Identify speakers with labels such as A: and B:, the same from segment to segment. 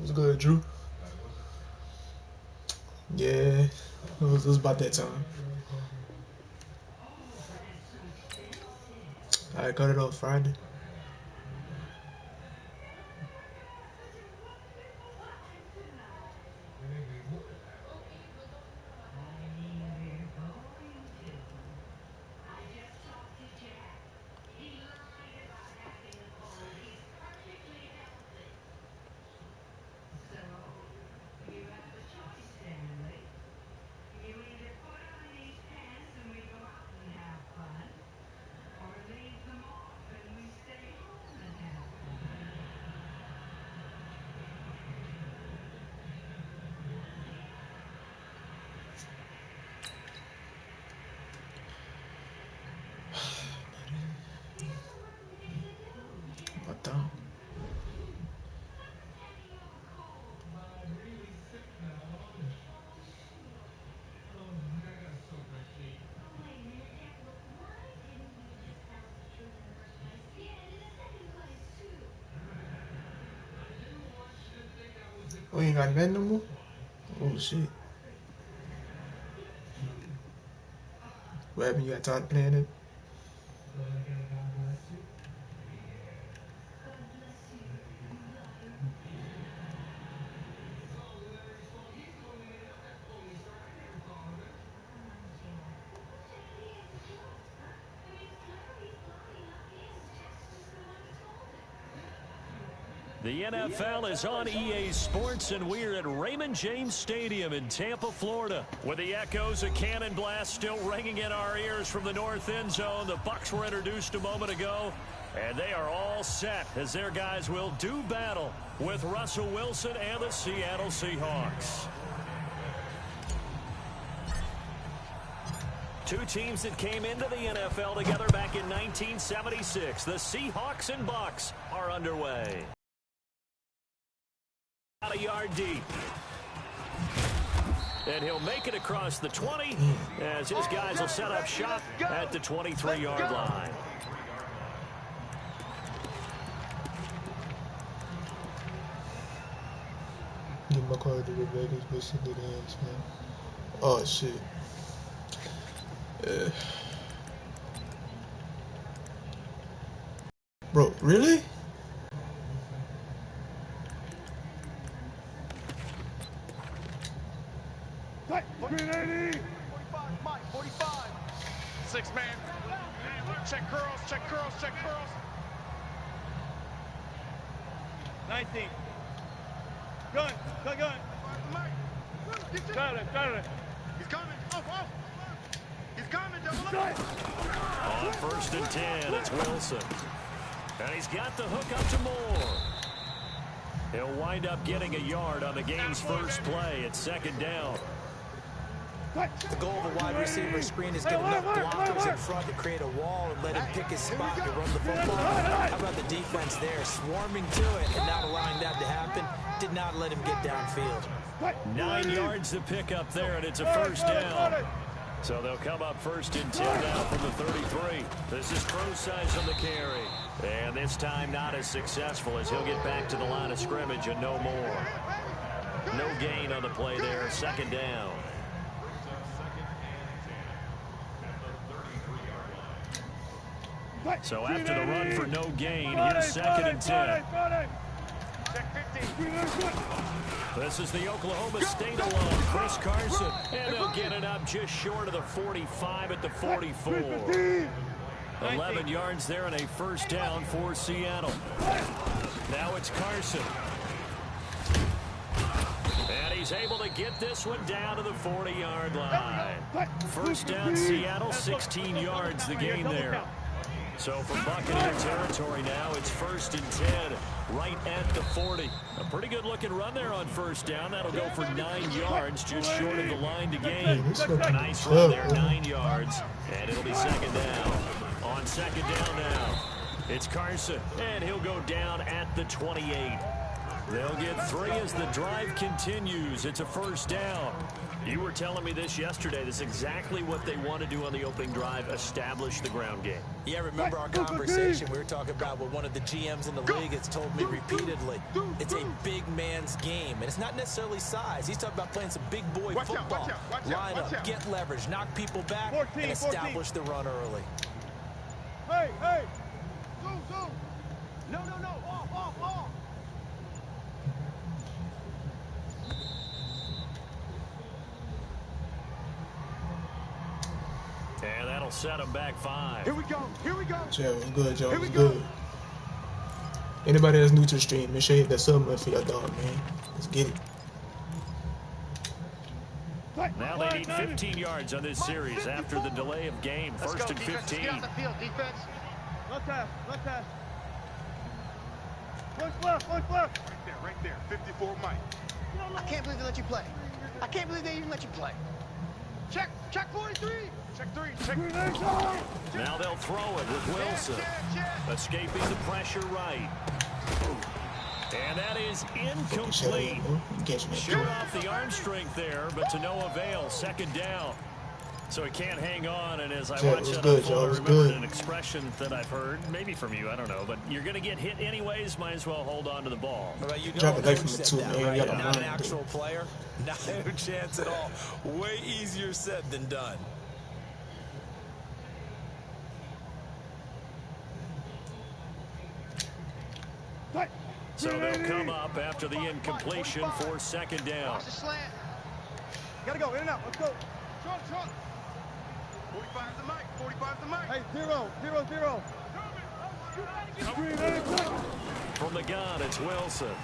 A: What's good, Drew? Yeah, it was about that time. I cut it off Friday. What the? We ain't got Madden no more? Oh shit. What happened? You got tired of playing it?
B: The NFL is on EA Sports, and we're at Raymond James Stadium in Tampa, Florida. With the echoes of cannon blast still ringing in our ears from the north end zone, the Bucs were introduced a moment ago, and they are all set as their guys will do battle with Russell Wilson and the Seattle Seahawks. Two teams that came into the NFL together back in 1976. The Seahawks and Bucs are underway. Out a yard deep. And he'll make it across the 20 as his guys will set up shop at the 23-yard line.
A: Get my car to the Vegas, but send it in, man. Oh shit. Bro, really?
C: Green 80. 45, Mike, 45. 6 man. Check curls, check curls, check curls. 19. Gun. Mike. Got it. He's coming. Oh. He's coming, double up.
B: On 1st and 10, it's Wilson. And he's got the hook up to Moore. He'll wind up getting a yard on the game's first play at 2nd down.
D: The goal of a wide receiver screen is get enough blockers in front to create a wall and let him pick his spot to run the football. How about the defense there, swarming to it and not allowing that to happen? Did not let him get downfield.
B: 9 yards to pick up there, and it's a 1st down. So they'll come up 1st and 10 now from the 33. This is Crosize on the carry. And this time not as successful as he'll get back to the line of scrimmage and no more. No gain on the play there, 2nd down. So after the run for no gain, here's 2nd and 10. This is the Oklahoma State alone, Chris Carson. And they'll get it up just short of the 45 at the 44. 11 yards there and a 1st down for Seattle. Now it's Carson. And he's able to get this one down to the 40-yard line. 1st down, Seattle, 16 yards the gain there. So from Buccaneer territory now, it's 1st and 10, right at the 40. A pretty good-looking run there on 1st down. That'll go for 9 yards, just short of the line to gain. Nice run there, 9 yards, and it'll be 2nd down. On 2nd down now, it's Carson, and he'll go down at the 28. They'll get 3 as the drive continues. It's a first down. You were telling me this yesterday. This is exactly what they want to do on the opening drive, establish the ground game.
D: Yeah, remember our conversation? We were talking about what one of the GMs in the league has told me repeatedly. It's a big man's game, and it's not necessarily size. He's talking about playing some big boy football. Line up, get leverage, knock people back, and establish the run early.
C: Hey, hey! Zoom! No, off!
B: And that'll set them back 5.
C: Here we go.
A: Joe, what's good, Joe? What's good? Anybody that's new to the stream, make sure you hit that sub button for your dog, man. Let's get it.
B: Now they need 15 yards on this series after the delay of game. First and 15.
C: Get out the field, defense.
E: Left pass. One left.
C: Right there. 54, Mike. I can't believe they let you play. I can't believe they even let you play. Check 43. Check 3.
B: Now they'll throw it with Wilson. Escaping the pressure right. And that is incomplete. Showed off the arm strength there, but to no avail. Second down. So he can't hang on, and as I watch that unfold, I remembered an expression that I've heard, maybe from you, I don't know, but you're going to get hit anyways, might as well hold on to the ball.
D: You
A: drop it away from the 2, man.
D: Right?
A: You gotta
D: Not
A: run,
D: an actual player, not a chance at all. Way easier said than done.
B: So they'll come up after the incompletion for second down.
C: Watch the slant.
E: Gotta go, in and out. Let's go.
C: Short. 45 the mic.
E: Hey, 0.
B: From the gun, it's Wilson.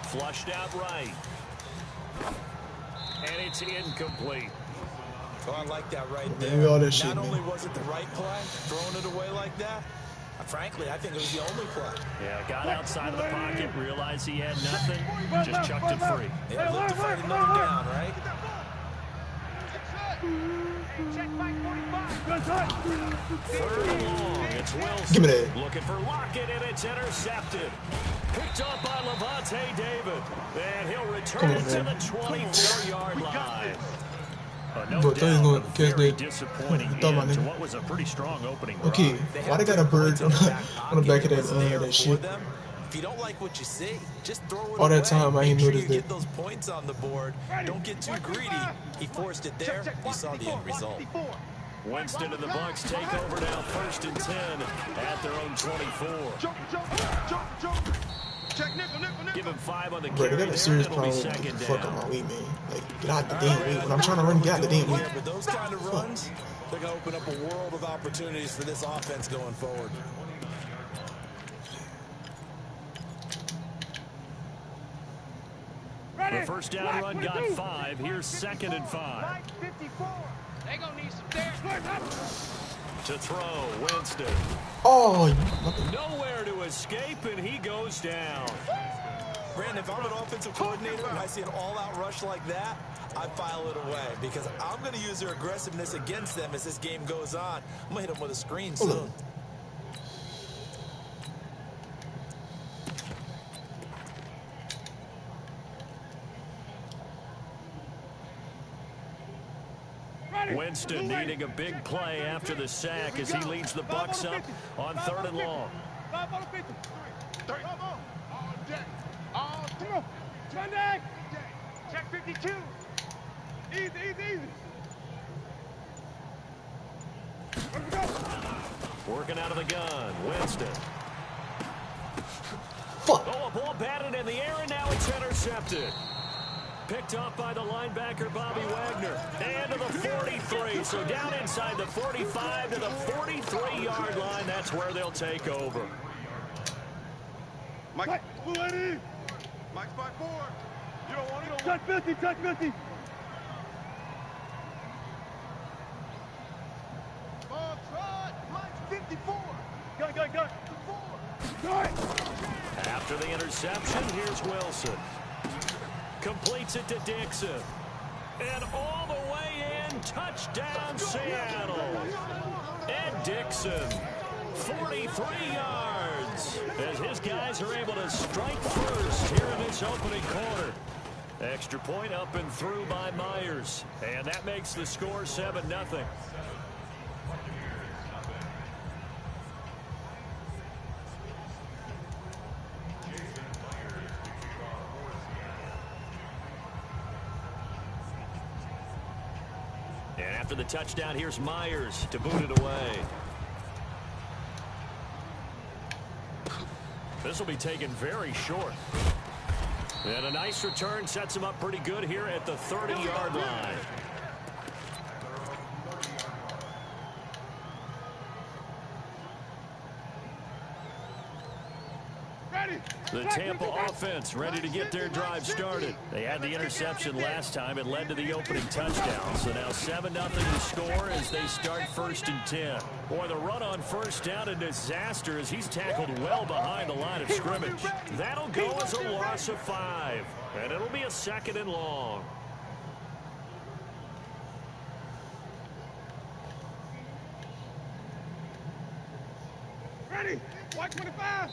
B: Flushed out right. And it's incomplete.
D: Oh, I like that right
A: there. Not
D: shit, only was it the right play, throwing it away like that, frankly, I think it was the only play.
B: Yeah, got outside of the pocket, realized he had nothing, just chucked it free.
D: Yeah, live to fight another down, right?
B: Third and long, it's Wilson.
A: Give me that.
B: Looking for Lockett, and it's intercepted. Picked up by Levante David. And he'll return it to the 24-yard line. No doubt, very disappointing end to what was a pretty strong opening drive.
A: Okay, why they got a bird on the back of that shit?
D: If you don't like what you see, just throw it
A: All that
D: away.
A: time I ain't
D: Make sure
A: noticed
D: you
A: that.
D: get those points on the board. Don't get too greedy. He forced it there. You saw the end result.
B: Winston and the Bucks take over now, first and 10 at their own 24.
C: Jump. Check nickel.
B: Give him 5 on the
A: Bro,
B: carry.
A: they got a serious
B: It'll be
A: problem with the
B: second
A: fuck
B: down.
A: on my way, man. Like, get out the damn way. When I'm trying to run, get out the damn way.
D: Yeah, but those kind of runs, they're going to open up a world of opportunities for this offense going forward.
B: The first down run got 5. Here's second and 5.
C: 54. They gonna need some stairs.
B: To throw, Winston.
A: Oh,
B: Nowhere to escape, and he goes down.
D: Brandon, if I'm an offensive coordinator and I see an all-out rush like that, I file it away because I'm going to use their aggressiveness against them as this game goes on. I'm going to hit them with a screen soon.
B: Winston needing a big play after the sack as he leads the Bucks up on 3rd and long.
C: Check 52. Easy.
B: Working out of the gun, Winston.
A: fuck.
B: Oh, a ball batted in the air, and now it's intercepted. Picked up by the linebacker, Bobby Wagner. And to the 43. So down inside the 45 to the 43-yard line. That's where they'll take over.
C: Mike. Mike's by 4. You don't want it.
E: Touch 50.
C: Ball trot. Mike's 54.
E: Go.
C: 4.
B: After the interception, here's Wilson. Completes it to Dixon. And all the way in, touchdown Seattle. Ed Dixon 43 yards as his guys are able to strike first here in this opening quarter. Extra point up and through by Myers, and that makes the score 7-0. And after the touchdown, here's Myers to boot it away. This will be taken very short. And a nice return sets him up pretty good here at the 30-yard line. The Tampa offense ready to get their drive started. They had the interception last time. It led to the opening touchdown. So now 7-0 to score as they start 1st and 10. Boy, the run on first down a disaster as he's tackled well behind the line of scrimmage. That'll go as a loss of 5. And it'll be a 2nd and long.
E: Ready? White 25.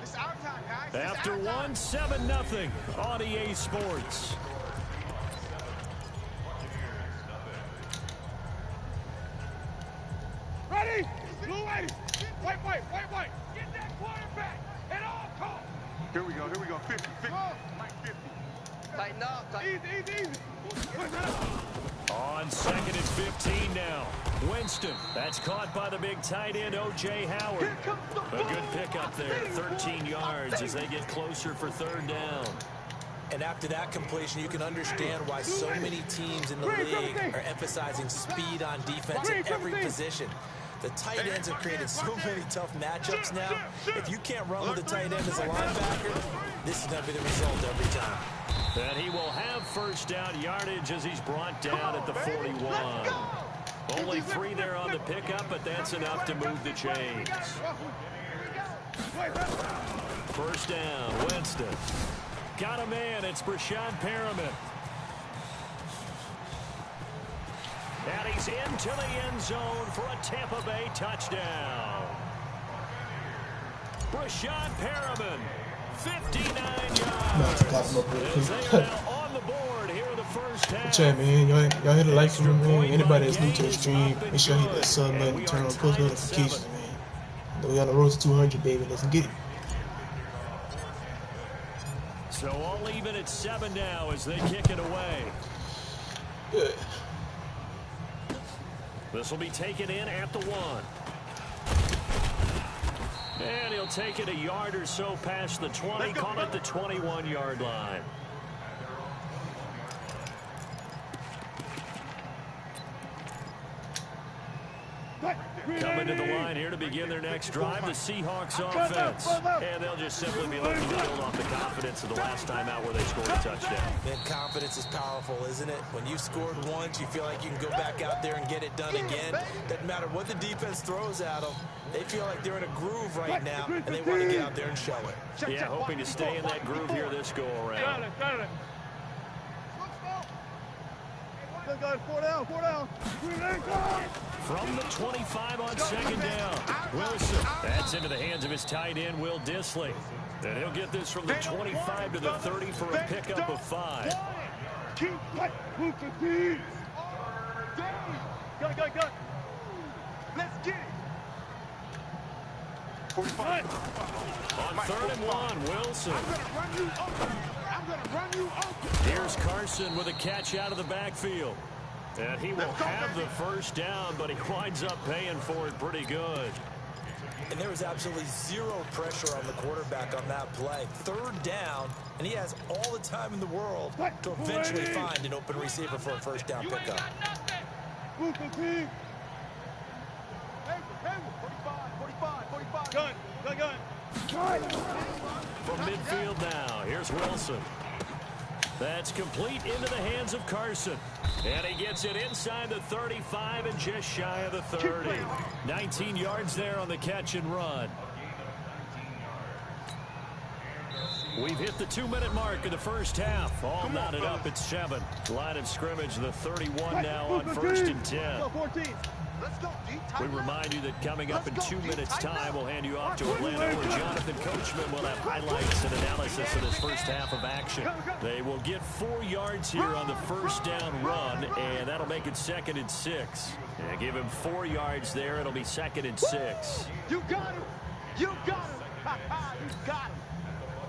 C: It's our time, guys.
B: After one, 7-0 on EA Sports.
E: Ready? Blue lady. White. Get that quarterback at all costs.
C: Here we go. 50. Mike 50. Tighten up.
E: Easy.
B: On 2nd and 15 now. Winston. That's caught by the big tight end, O.J. Howard. A good pickup there, 13 yards as they get closer for 3rd down.
D: And after that completion, you can understand why so many teams in the league are emphasizing speed on defense in every position. The tight ends have created so many tough matchups now. If you can't run with the tight end as a linebacker, this is going to be the result every time.
B: And he will have 1st down yardage as he's brought down at the 41. Only 3 there on the pickup, but that's enough to move the chains. 1st down, Winston. Got a man, it's Brashad Perriman. And he's into the end zone for a Tampa Bay touchdown. Brashad Perriman, 59 yards. As they are now on the board here in the 1st half.
A: Chat, man. Y'all hit the like button, man. Anybody that's new to the stream, make sure you hit that sub button and turn on post notifications, man. We on the road to 200, baby. Let's get it.
B: So all even at 7 now as they kick it away.
A: Good.
B: This will be taken in at the 1. And he'll take it a yard or so past the 20, call it the 21-yard line. Coming to the line here to begin their next drive, the Seahawks offense. And they'll just simply be looking to build off the confidence of the last time out where they scored a touchdown.
D: Man, confidence is powerful, isn't it? When you've scored once, you feel like you can go back out there and get it done again. Doesn't matter what the defense throws at them. They feel like they're in a groove right now, and they want to get out there and show it.
B: Yeah, hoping to stay in that groove here this go-around.
E: Got it. Got 4 down.
B: From the 25 on 2nd down, Wilson. That's into the hands of his tight end, Will Dissly. And he'll get this from the 25 to the 30 for a pickup of 5.
E: Got. Let's get it.
B: On 3rd and 1, Wilson.
E: I'm gonna run you over.
B: Here's Carson with a catch out of the backfield. And he will have the 1st down, but he winds up paying for it pretty good.
D: And there was absolutely zero pressure on the quarterback on that play. 3rd down, and he has all the time in the world to eventually find an open receiver for a 1st down pickup.
E: Move the team. 45. Gun.
B: From midfield now, here's Wilson. That's complete into the hands of Carson. And he gets it inside the 35 and just shy of the 30. 19 yards there on the catch and run. We've hit the 2-minute mark of the first half. All knotted up at 7. Line of scrimmage, the 31 now on 1st and 10. We remind you that coming up in 2 minutes' time, we'll hand you off to Orlando, where Jonathan Coachman will have highlights and analysis of this first half of action. They will get 4 yards here on the first down run, and that'll make it 2nd and 6. Yeah, give him 4 yards there. It'll be 2nd and 6.
C: You got him. You got him. You got him.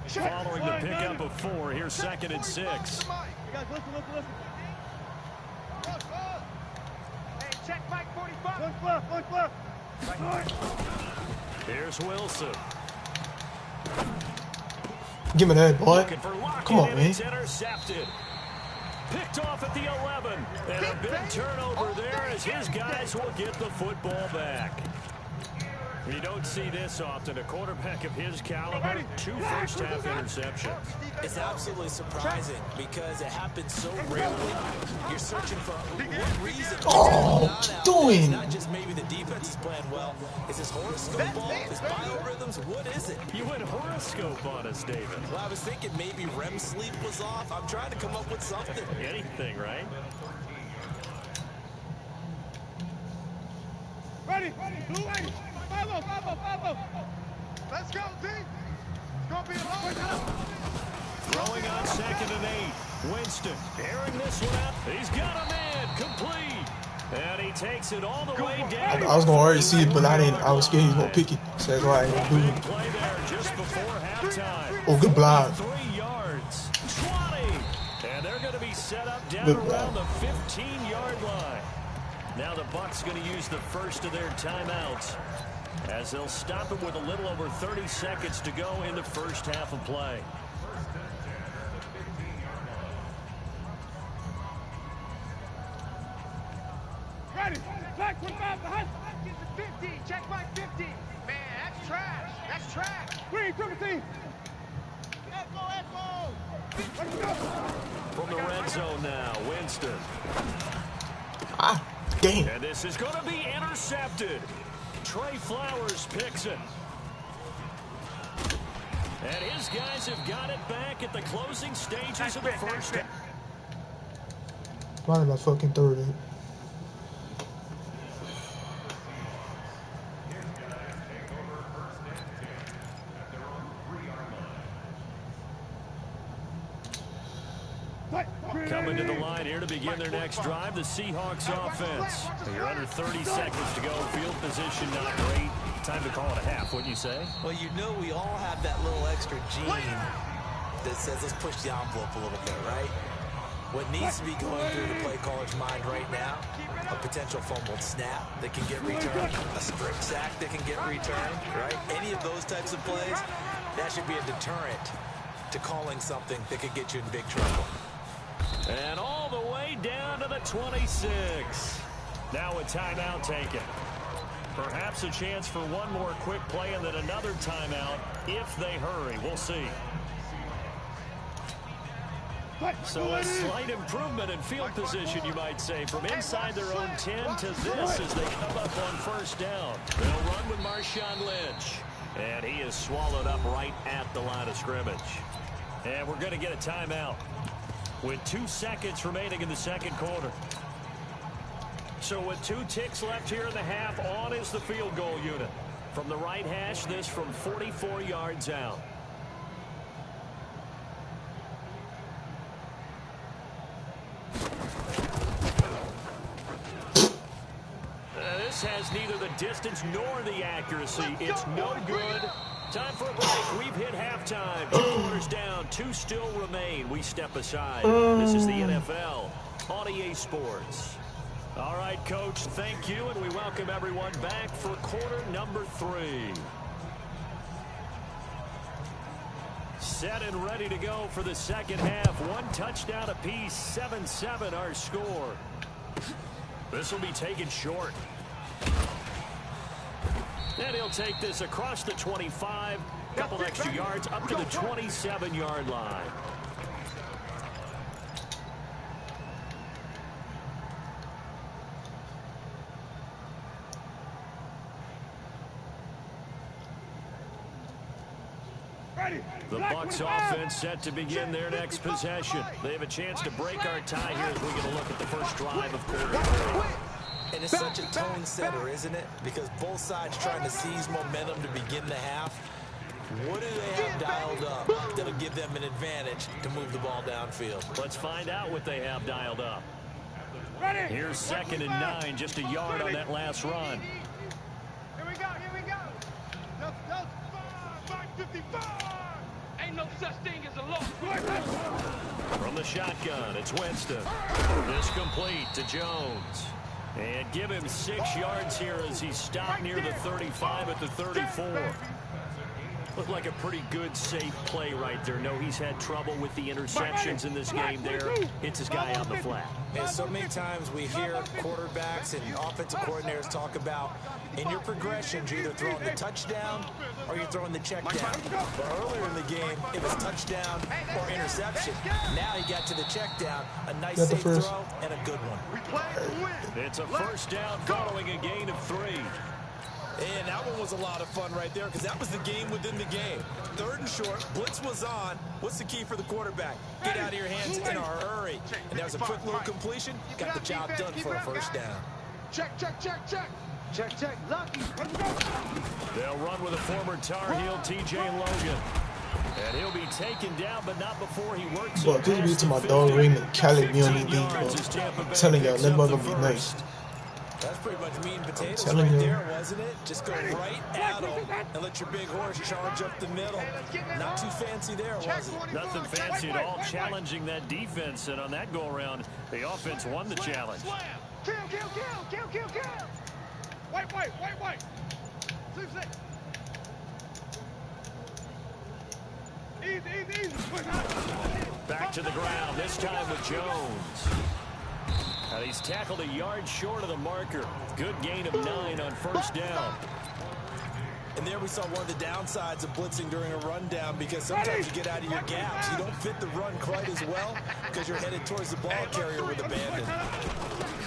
B: Following the pickup of 4, here's 2nd and 6.
E: Hey, guys, listen.
C: Hey, check Mike 45.
E: Look left.
B: Here's Wilson.
A: Give me that, boy. Come on, man.
B: It's intercepted. Picked off at the 11. And a big turnover there as his guys will get the football back. You don't see this often. A quarterback of his caliber, 2 first-half interceptions.
D: It's absolutely surprising because it happens so rarely. You're searching for what reason.
A: Oh, what you doing?
D: It's not just maybe the defense is playing well. It's his horoscope ball, his biorhythms. What is it?
B: You went horoscope on us, David.
D: Well, I was thinking maybe REM sleep was off. I'm trying to come up with something.
B: Anything, right?
E: Ready. Blue lady. 5-0.
C: Let's go, D. It's going to be a long
B: Throwing on 2nd and 8. Winston airing this one out. He's got a man complete. And he takes it all the way down.
A: I was gonna already see it, but I was scared he was gonna pick it. So that's why I didn't do
B: Big
A: it.
B: play there just before halftime.
A: Oh, good block.
B: 3 yards. 20. And they're going to be set up down
A: Good
B: around
A: block.
B: the 15-yard line. Now the Bucs going to use the first of their timeouts, as they'll stop it with a little over 30 seconds to go in the first half of play.
E: Ready. Back 25 behind.
C: 50. Check my 50. Man, that's trash. That's trash.
E: Green, 17.
C: Echo.
E: Let's go.
B: From the red zone now, Winston.
A: Ah, damn.
B: And this is going to be intercepted. Trey Flowers picks it. And his guys have got it back at the closing stages of the first half.
A: Why did I fucking throw it?
B: Coming to the line here to begin their next drive, the Seahawks offense. You're under 30 seconds to go. Field position not great. Time to call it a half, wouldn't you say?
D: Well, you know we all have that little extra gene that says let's push the envelope a little bit, right? What needs to be going through the play caller's mind right now, a potential fumbled snap that can get returned, a strip sack that can get returned, right? Any of those types of plays, that should be a deterrent to calling something that could get you in big trouble.
B: And all the way down to the 26. Now a timeout taken. Perhaps a chance for one more quick play and then another timeout if they hurry. We'll see. So a slight improvement in field position, you might say, from inside their own 10 to this as they come up on first down. They'll run with Marshawn Lynch. And he is swallowed up right at the line of scrimmage. And we're going to get a timeout with 2 seconds remaining in the second quarter. So with 2 ticks left here in the half, on is the field goal unit. From the right hash, this from 44 yards out. This has neither the distance nor the accuracy. It's no good. Time for a break. We've hit halftime. 2 quarters down. 2 still remain. We step aside. This is the NFL on EA Sports. All right, Coach, thank you, and we welcome everyone back for quarter number 3. Set and ready to go for the second half. 1 touchdown apiece, 7-7 our score. This will be taken short. And he'll take this across the 25, couple extra yards up to the 27-yard line. The Bucs offense set to begin their next possession. They have a chance to break our tie here as we get a look at the first drive of quarter 3.
D: And it's such a tone setter, isn't it? Because both sides trying to seize momentum to begin the half. What do they have dialed up that'll give them an advantage to move the ball downfield?
B: Let's find out what they have dialed up. Here's 2nd and 9, just a yard on that last run.
C: Here we go, here we go. That's 555. Ain't no such thing as a loss.
B: From the shotgun, it's Winston. This complete to Jones. And give him 6 yards here as he stopped near the 35 at the 34. Looked like a pretty good, safe play right there. No, he's had trouble with the interceptions in this game there. Hits his guy on the flat.
D: And so many times we hear quarterbacks and offensive coordinators talk about in your progressions, you're either throwing the touchdown or you're throwing the check down. But earlier in the game, it was touchdown or interception. Now he got to the check down, a nice safe throw and a good one.
B: It's a first down following a gain of 3.
D: And that one was a lot of fun right there because that was the game within the game. 3rd and short, blitz was on. What's the key for the quarterback? Get out of your hands in a hurry. And there's a quick little completion. Got the job done for a first down.
C: Check, check, check, check. Check, check, lucky.
B: They'll run with a former Tar Heel, T.J. Logan. And he'll be taken down, but not before he works.
A: But this be to my dog Raymond Cali be on the league, bro. I'm telling y'all, that mother gonna be nice.
D: That's pretty much meat and potatoes right there, wasn't it? Just go right at him and let your big horse charge up the middle. Not too fancy there, was it?
B: Nothing fancy at all, challenging that defense. And on that go-around, the offense won the challenge.
C: Kill, kill, kill, kill, kill, kill. Wait. 6. Easy.
B: Back to the ground, this time with Jones. And he's tackled a yard short of the marker. Good gain of 9 on first down.
D: And there we saw one of the downsides of blitzing during a rundown because sometimes you get out of your gaps. You don't fit the run quite as well because you're headed towards the ball carrier with abandon.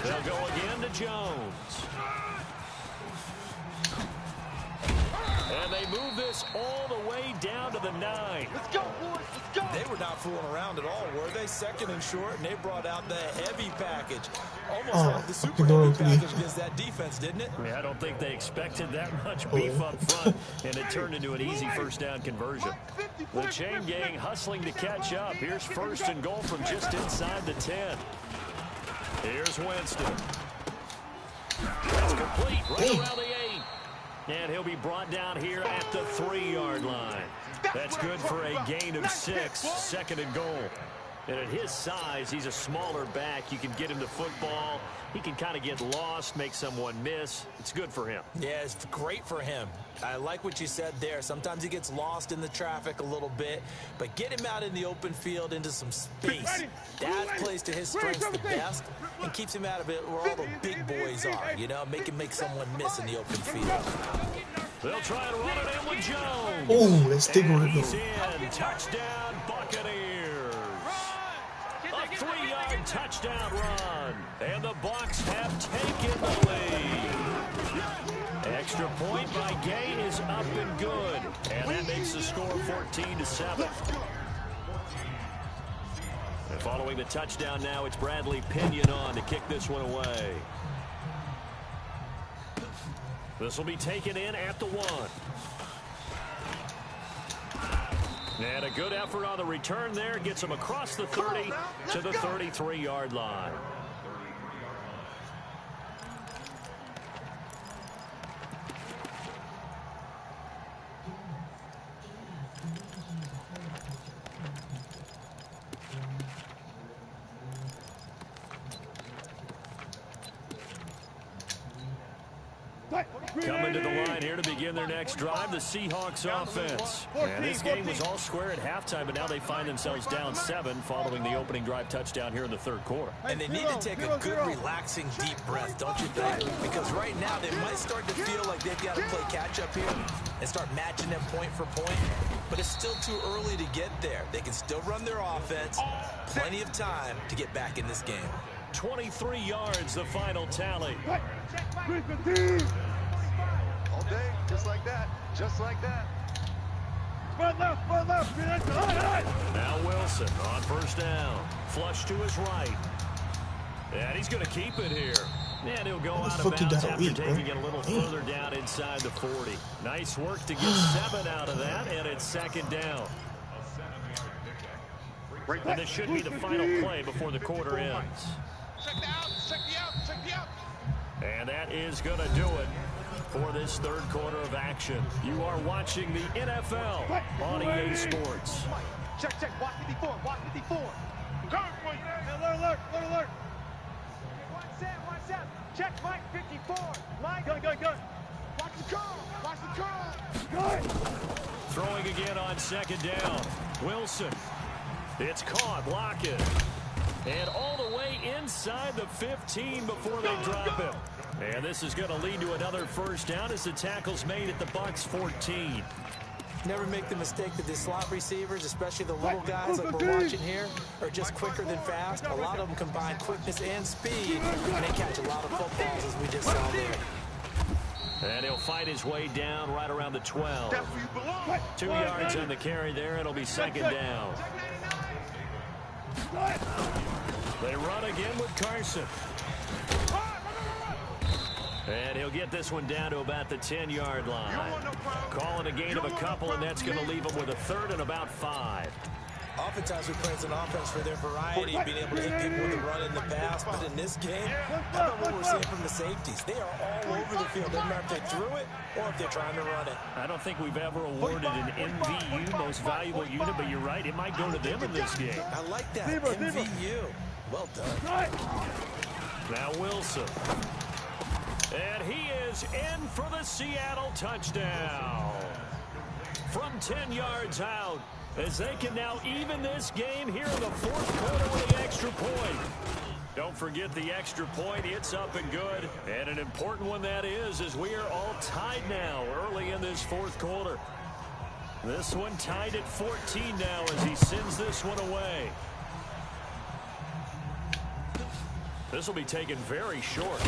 B: They'll go again to Jones. And they move this all the way down to the 9.
C: Let's go, boys. Let's go.
D: They were not fooling around at all, were they? 2nd and short, and they brought out the heavy package. Almost like the super heavy package against that defense, didn't it?
B: Yeah, I don't think they expected that much beef up front, and it turned into an easy first down conversion. The chain gang hustling to catch up. Here's 1st and goal from just inside the 10. Here's Winston. That's complete right around the 8. And he'll be brought down here at the 3-yard line. That's good for a gain of 6, 2nd and goal. And at his size, he's a smaller back. You can get him the football. He can kind of get lost, make someone miss. It's good for him.
D: Yeah, it's great for him. I like what you said there. Sometimes he gets lost in the traffic a little bit, but get him out in the open field into some space. That plays to his strengths the best and keeps him out of it where all the big boys are, you know, make him make someone miss in the open field.
B: They'll try and run it in with Jones.
A: Oh, let's take a
B: He's in. Touchdown, Buccaneers. A 3-yard touchdown run. And the Bucs have taken the lead. Extra point by Gain is up and good. And that makes the score 14-7. And following the touchdown now, it's Bradley Pinion on to kick this one away. This will be taken in at the 1. And a good effort on the return there. Gets him across the 30 to the 33-yard line. Coming to the line here to begin their next drive, the Seahawks offense. And this game was all square at halftime, but now they find themselves down 7 following the opening drive touchdown here in the 3rd quarter.
D: And they need to take a good, relaxing, deep breath, don't you think? Because right now they might start to feel like they've got to play catch-up here and start matching them point for point. But it's still too early to get there. They can still run their offense. Plenty of time to get back in this game.
B: 23 yards, the final tally.
C: All day, just like that, just like that.
B: Now Wilson on first down. Flush to his right. And he's going to keep it here. And he'll go out of bounds after taking it a little further down inside the 40. Nice work to get 7 out of that, and it's second down. And this should be the final play before the quarter ends.
C: Check the out, check the out, check the out.
B: And that is going to do it for this third quarter of action. You are watching the NFL on EA Sports.
C: Check, check, watch 54, watch 54.
E: Alert.
C: Watch that. Check Mike 54. Mike. Go. Watch the curl.
B: Throwing again on second down. Wilson. It's caught, block it. And all the way inside the 15 before they drop him. And this is going to lead to another first down as the tackle's made at the Bucs 14.
D: Never make the mistake that the slot receivers, especially the little guys like we're watching here, are just quicker than fast. A lot of them combine quickness and speed, and they catch a lot of footballs, as we just saw there.
B: And he'll fight his way down right around the 12. 2 yards on the carry there. It'll be second down. They run again with Carson. And he'll get this one down to about the 10-yard line. Calling a gain of a couple, and that's going to leave him with a third and about 5.
D: Oftentimes we praise an offense for their variety, being able to hit people with the run in the pass. But in this game, how about what we're seeing from the safeties? They are all over the field. Doesn't matter if they threw it or if they're trying to run it.
B: I don't think we've ever awarded an MVU, most valuable unit, but you're right. It might go to them in this game.
D: I like that. MVU. Well done.
B: Now Wilson. And he is in for the Seattle touchdown. From 10 yards out, as they can now even this game here in the fourth quarter with the extra point. Don't forget the extra point. It's up and good. And an important one that is, as we are all tied now early in this fourth quarter. This one tied at 14 now as he sends this one away. This will be taken very short.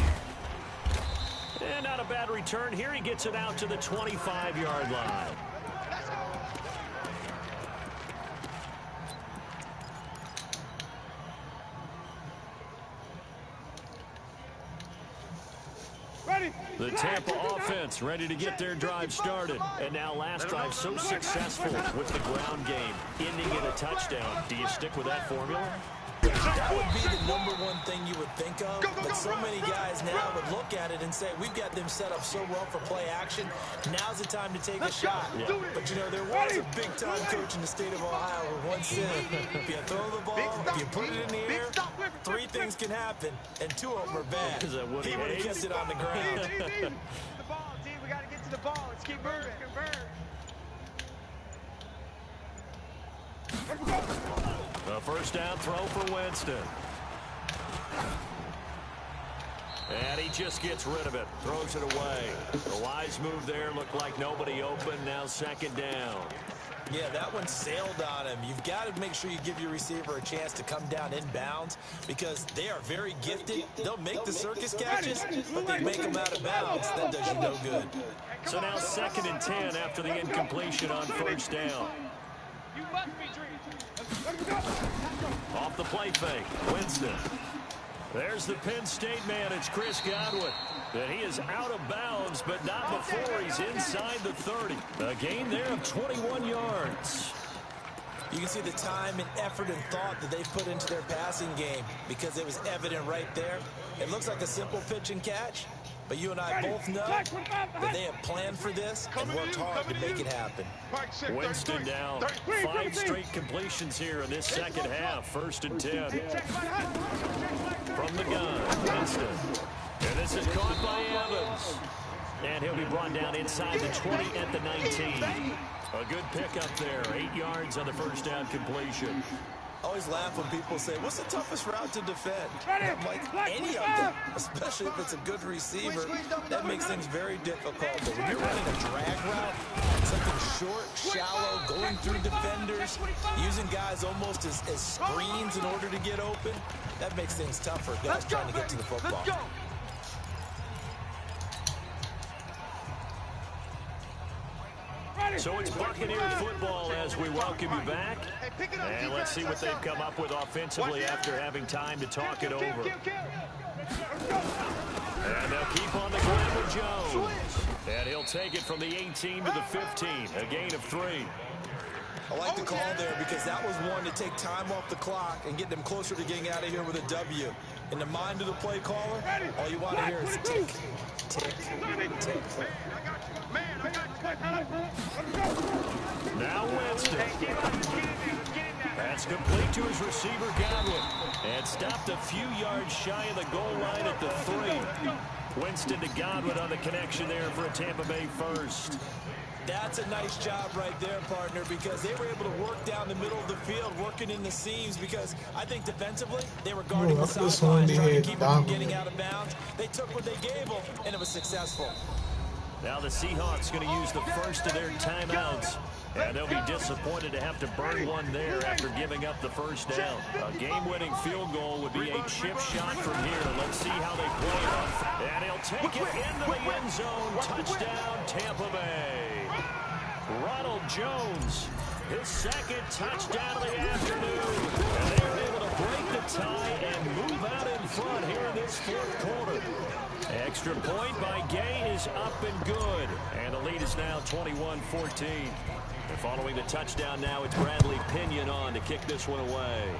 B: And not a bad return here. He gets it out to the 25-yard line. The Tampa offense ready to get their drive started. And now last drive so successful with the ground game, ending in a touchdown. Do you stick with that formula?
D: That would be the #1 thing you would think of, but so many guys now would look at it and say, we've got them set up so well for play action, now's the time to take a shot. Yeah. But, you know, there was a big-time coach in the state of Ohio who once said, if you throw the ball, if you put it in the air, 3 things can happen, and 2 of them are bad. He would have kept it on the ground.
C: The ball, team. We got to get to the ball. Let's keep moving.
B: A first down throw for Winston. And he just gets rid of it. Throws it away. The wise move there. Looked like nobody open. Now second down.
D: Yeah, that one sailed on him. You've got to make sure you give your receiver a chance to come down inbounds because they are very gifted. They'll make the circus catches, but they make them out of bounds. That does you no good.
B: So now second and 10 after the incompletion on first down.
E: You must be treated.
B: Off the play fake, Winston. There's the Penn State man. It's Chris Godwin. And he is out of bounds, but not before he's inside the 30. A gain there of 21 yards.
D: You can see the time and effort and thought that they've put into their passing game because it was evident right there. It looks like a simple pitch and catch, but you and I both know that they have planned for this and worked hard to make it happen.
B: Winston down. 5 straight completions here in this second half. First and 10. From the gun, Winston. And this is caught by Evans. And he'll be brought down inside the 20 at the 19. A good pickup there. 8 yards on the first down completion.
D: I always laugh when people say, what's the toughest route to defend? I'm like, any of them, especially if it's a good receiver. That makes things very difficult. But when you're running a drag route, something short, shallow, going through defenders, using guys almost as screens in order to get open, that makes things tougher. Guys trying to get to the football.
B: So it's Buccaneers football as we welcome you back. And let's see what they've come up with offensively after having time to talk it over. And they'll keep on the ground with Jones. And he'll take it from the 18 to the 15, a gain of 3.
D: I like the call there because that was one to take time off the clock and get them closer to getting out of here with a W. In the mind of the play caller, all you want to hear is tick, tick, tick.
B: Now Winston. That's complete to his receiver, Godwin. And stopped a few yards shy of the goal line at the 3. Winston to Godwin on the connection there for a Tampa Bay first.
D: That's a nice job right there, partner, because they were able to work down the middle of the field, working in the seams, because I think defensively, they were guarding the sidelines, trying to keep them from getting out of bounds. They took what they gave them, and it was successful.
B: Now the Seahawks going to use the first of their timeouts, and they'll be disappointed to have to burn one there after giving up the first down. A game-winning field goal would be a chip shot from here. Let's see how they play it. And he'll take it into the end zone. Touchdown, Tampa Bay. Ronald Jones, his second touchdown of the afternoon. And they're able to break the tie and move out in front here in this fourth quarter. Extra point by Gay is up and good. And the lead is now 21-14. And following the touchdown now, it's Bradley Pinion on to kick this one away.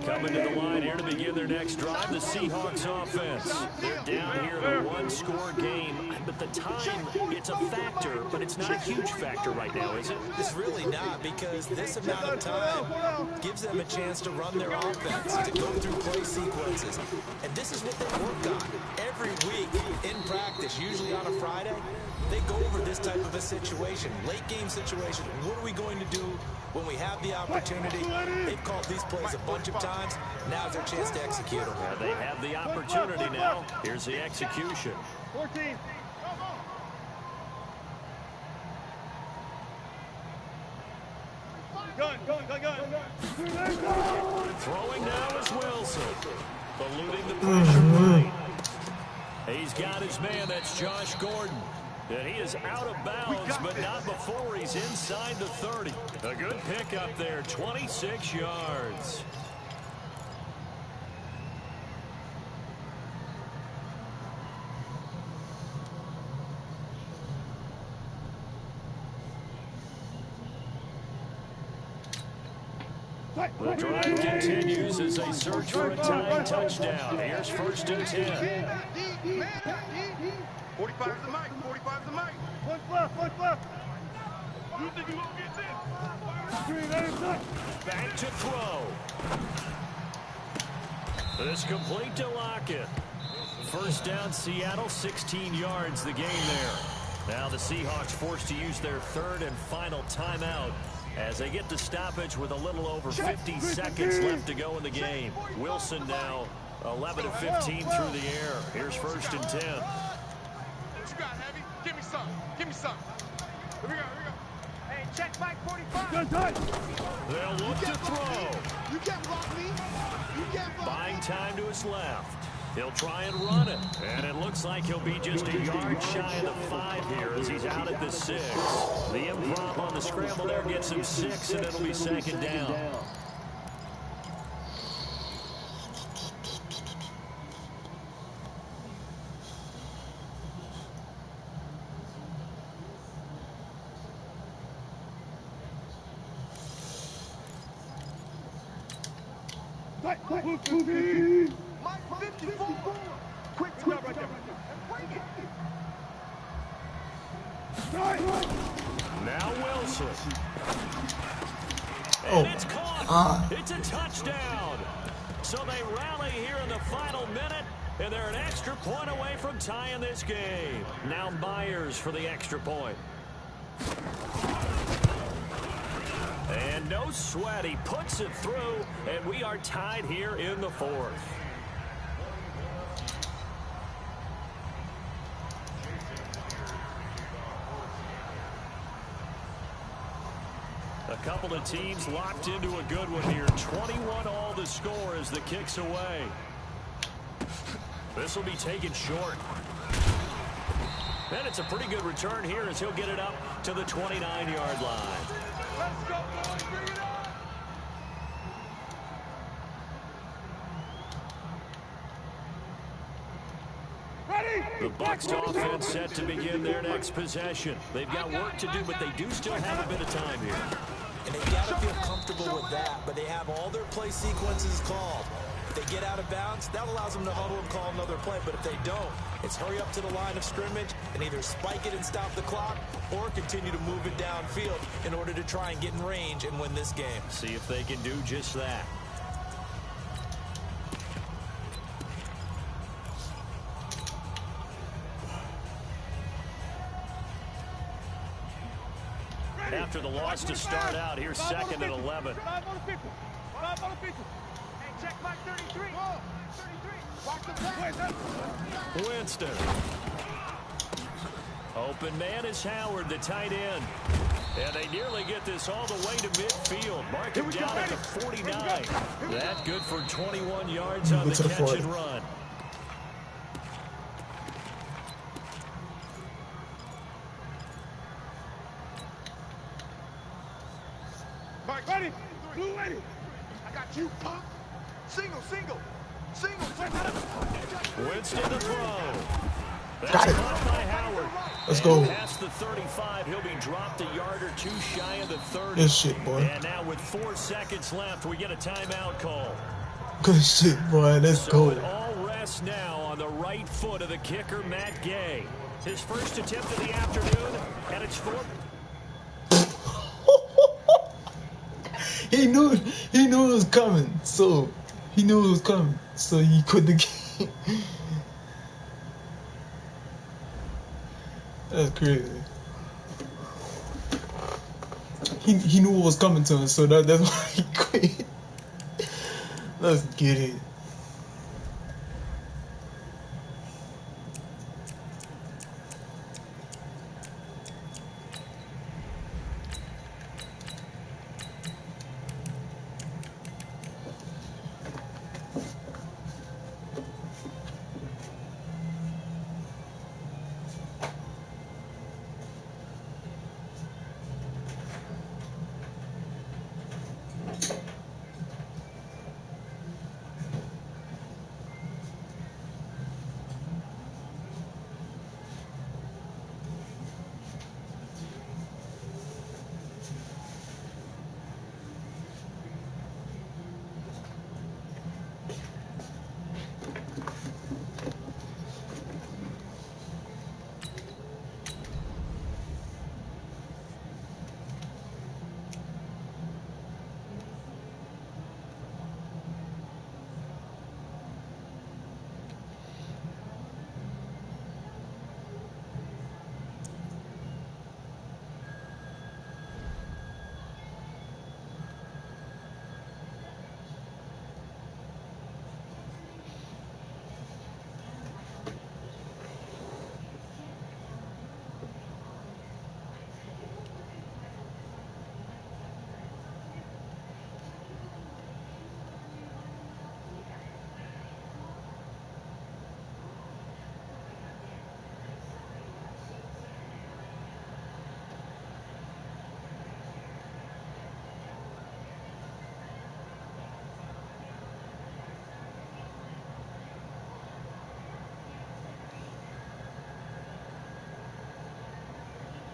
B: Coming to the line here to begin their next drive, the Seahawks offense. They're down here in a one-score game, but the time, it's a factor, but it's not a huge factor right now, is it?
D: It's really not, because this amount of time gives them a chance to run their offense, to go through play sequences. And this is what they work on every week in practice, usually on a Friday. They go over this type of a situation, late game situation. What are we going to do when we have the opportunity? They've called these plays a bunch of times. Now's their chance to execute them.
B: They have the opportunity now. Here's the execution.
E: 14. Gun.
B: Throwing now is Wilson. Eluding the pressure right. He's got his man. That's Josh Gordon. And he is out of bounds, but not before he's inside the 30. A good pickup there, 26 yards. The drive continues as they search for a tying touchdown. Here's 1st and 10.
C: 45 is the mic. 45 is the mic.
E: What's left? You think you won't get this?
B: Back to throw. This complete to Lockett. First down, Seattle, 16 yards the game there. Now the Seahawks forced to use their third and final timeout as they get to stoppage with a little over 50 seconds left to go in the game. Wilson now 11 of 15 through the air. Here's 1st and 10.
C: What you got, Heavy? Give me some. Here we go.
E: Hey, check Mike 45.
B: They'll look to throw.
C: You can't block me. You can't block me.
B: Buying time to his left. He'll try and run it. And it looks like he'll be just a yard shy of the 5 here as he's out at the 6. The improv on the scramble there gets him 6, and it'll be 2nd down.
C: Mike 54. Quick job right there. Bring it.
B: Now Wilson.
A: Oh,
B: And it's caught. It's a touchdown. So they rally here in the final minute, and they're an extra point away from tying this game. Now Myers for the extra point. And no sweat, he puts it through, and we are tied here in the 4th. A couple of teams locked into a good one here. 21 all the score as the kick's away. This will be taken short. And it's a pretty good return here as he'll get it up to the 29-yard line.
E: Let's go, boys. Bring it on.
B: The Bucs offense set to begin their next possession. They've got work to do, but they do still have a bit of time here.
D: And they've got to feel comfortable with that, but they have all their play sequences called. If they get out of bounds, that allows them to huddle and call another play. But if they don't, it's hurry up to the line of scrimmage and either spike it and stop the clock or continue to move it downfield in order to try and get in range and win this game.
B: See if they can do just that. After the loss to start out, here's second and 11.
E: 5 on the 50. 5 on the 50. Hey, check back 33. 33. Walk the back.
B: Winston. Open man is Howard, the tight end. And they nearly get this all the way to midfield. Mark him down at the 49. That good for 21 yards on the catch and run.
E: Mike, ready? Blue ready. I got you, punk.
C: Single.
B: Winston to throw.
A: Got it.
B: Caught by Howard.
A: Let's go.
B: Past the 35, he'll be dropped a yard or two shy of the 30.
A: Good shit, boy.
B: And now with 4 seconds left, we get a timeout call.
A: Good shit, boy. Let's
B: So
A: go.
B: it all rests now on the right foot of the kicker, Matt Gay. His first attempt of the afternoon, and it's 4.
A: He knew it was coming, so he quit the game. That's crazy. He knew what was coming to him, so that's why he quit. Let's get it.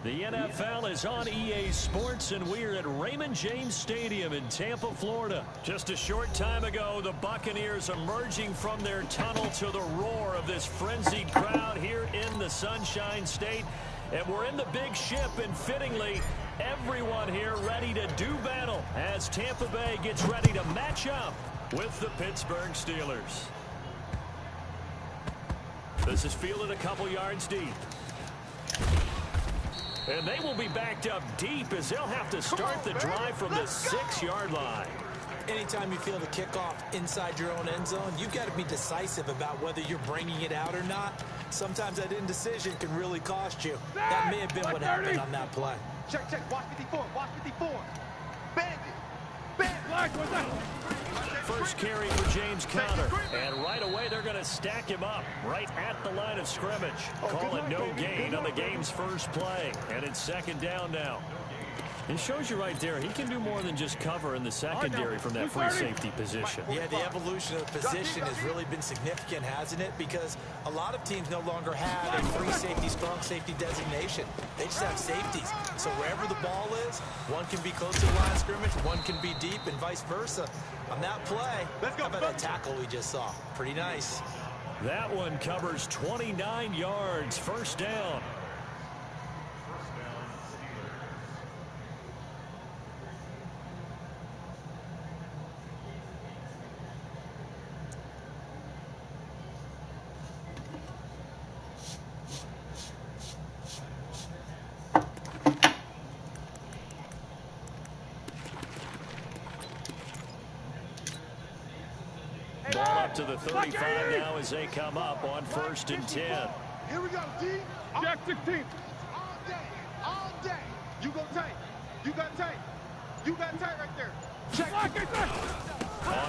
B: The NFL is on EA Sports, and we're at Raymond James Stadium in Tampa, Florida. Just a short time ago, the Buccaneers emerging from their tunnel to the roar of this frenzied crowd here in the Sunshine State. And we're in the big ship, and fittingly, everyone here ready to do battle as Tampa Bay gets ready to match up with the Pittsburgh Steelers. This is fielded a couple yards deep. And they will be backed up deep as they'll have to start the drive from the 6-yard line.
D: Anytime you feel the kickoff inside your own end zone, you've got to be decisive about whether you're bringing it out or not. Sometimes that indecision can really cost you. That may have been what happened on that play.
C: Check. Watch 54. Bend it. Bend it.
B: First carry for James Conner. And right away, they're going to stack him up right at the line of scrimmage. Call it no gain on the game's first play. And it's second down now. It shows you right there, he can do more than just cover in the secondary from that free safety position.
D: Yeah, the evolution of the position has really been significant, hasn't it? Because a lot of teams no longer have a free safety, strong safety designation. They just have safeties. So wherever the ball is, one can be close to the line of scrimmage, one can be deep, and vice versa. On that play, how about that tackle we just saw? Pretty nice.
B: That one covers 29 yards, first down. Ball up to the 35 now as they come up on 1st and 10.
C: Here we go, D.
E: Jack 16.
C: All day. All day. You go tight. You got tight. You got tight right there. Check.
B: On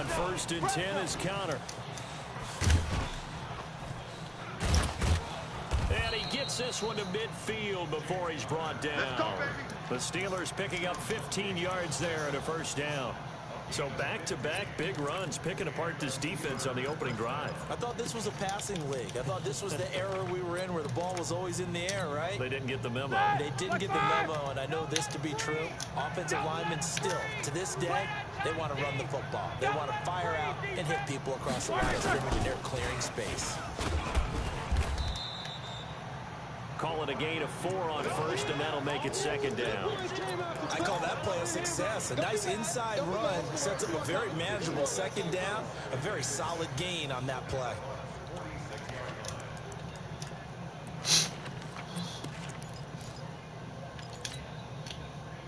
B: 1st and 10 is Conner. And he gets this one to midfield before he's brought down.
C: Let's go, baby.
B: The Steelers picking up 15 yards there and a first down. So back-to-back big runs, picking apart this defense on the opening drive.
D: I thought this was a passing league. I thought this was the era we were in where the ball was always in the air, right?
B: They didn't get the memo.
D: They didn't get the memo, and I know this to be true. Offensive linemen still, to this day, they want to run the football. They want to fire out and hit people across the line of scrimmage, and they're clearing space.
B: Call it a gain of 4 on 1st, and that'll make it second down.
D: I call that play a success. A nice inside run sets up a very manageable second down. A very solid gain on that play.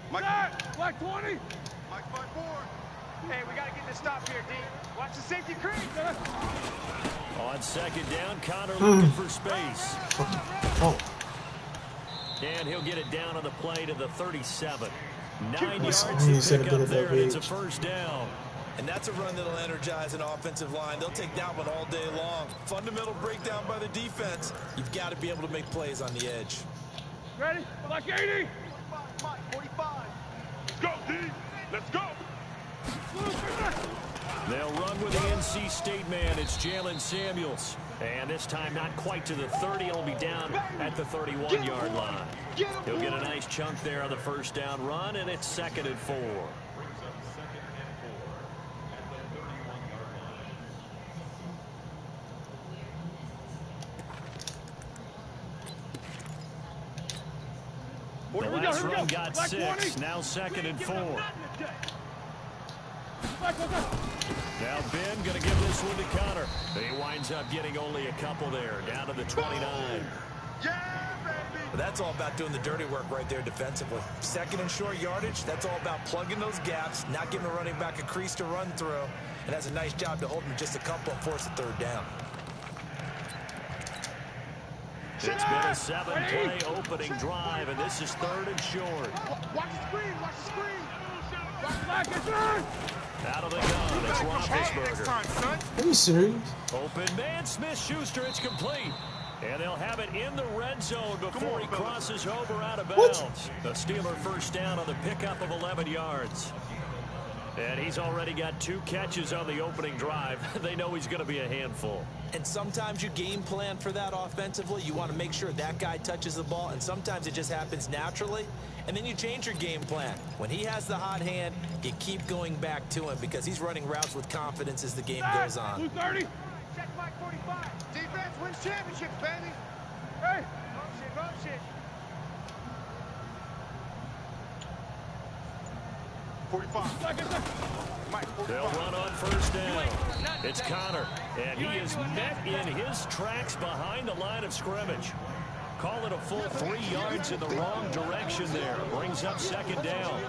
E: Mike, Black 20.
C: Mike 5-4.
E: Hey, we got to get this stop here, D. Watch the safety creep.
B: On second down, Conner looking for space.
A: Oh.
B: And he'll get it down on the play to the 37. 9
A: Yes,
B: yards to
A: he
B: pick
A: said
B: up
A: it
B: there, and it's a
A: age.
B: first down.
D: And that's a run that'll energize an offensive line. They'll take that one all day long. Fundamental breakdown by the defense. You've got to be able to make plays on the edge.
E: Ready? Black 80.
C: 45, Mike, 45.
E: Let's go, D. Let's go.
B: They'll run with the NC State man. It's Jalen Samuels. And this time not quite to the 30. He'll be down at the 31-yard line. He'll get a nice chunk there on the first down run, and it's 2nd and 4. The last run got 6. Now 2nd and 4. Now Ben going to give this one to Conner. He winds up getting only a couple there, down to the 29.
C: Yeah, baby.
D: That's all about doing the dirty work right there defensively. 2nd and short yardage, that's all about plugging those gaps, not giving a running back a crease to run through, and that's a nice job to hold him just a couple and force a 3rd down.
B: It's been a 7-play opening drive, and this is 3rd and short.
C: Watch the screen. Watch the screen.
B: Out of the gun, it's Roethlisberger.
A: Are you serious?
B: Open man, Smith-Schuster, it's complete. And they'll have it in the red zone before he crosses over out of bounds. The Steeler first down on the pickup of 11 yards. And he's already got 2 catches on the opening drive. They know he's going to be a handful.
D: And sometimes you game plan for that offensively. You want to make sure that guy touches the ball, and sometimes it just happens naturally. And then you change your game plan. When he has the hot hand, you keep going back to him because he's running routes with confidence as the game goes on.
E: Blue 30.
C: Check Mike 45. Defense wins championships, baby.
E: Hey.
C: Motion. 45. Mike 45.
B: They'll run on first down. It's Conner, and he is met in his tracks behind the line of scrimmage. Call it a full 3 yards in the wrong direction there. Brings up 2nd down.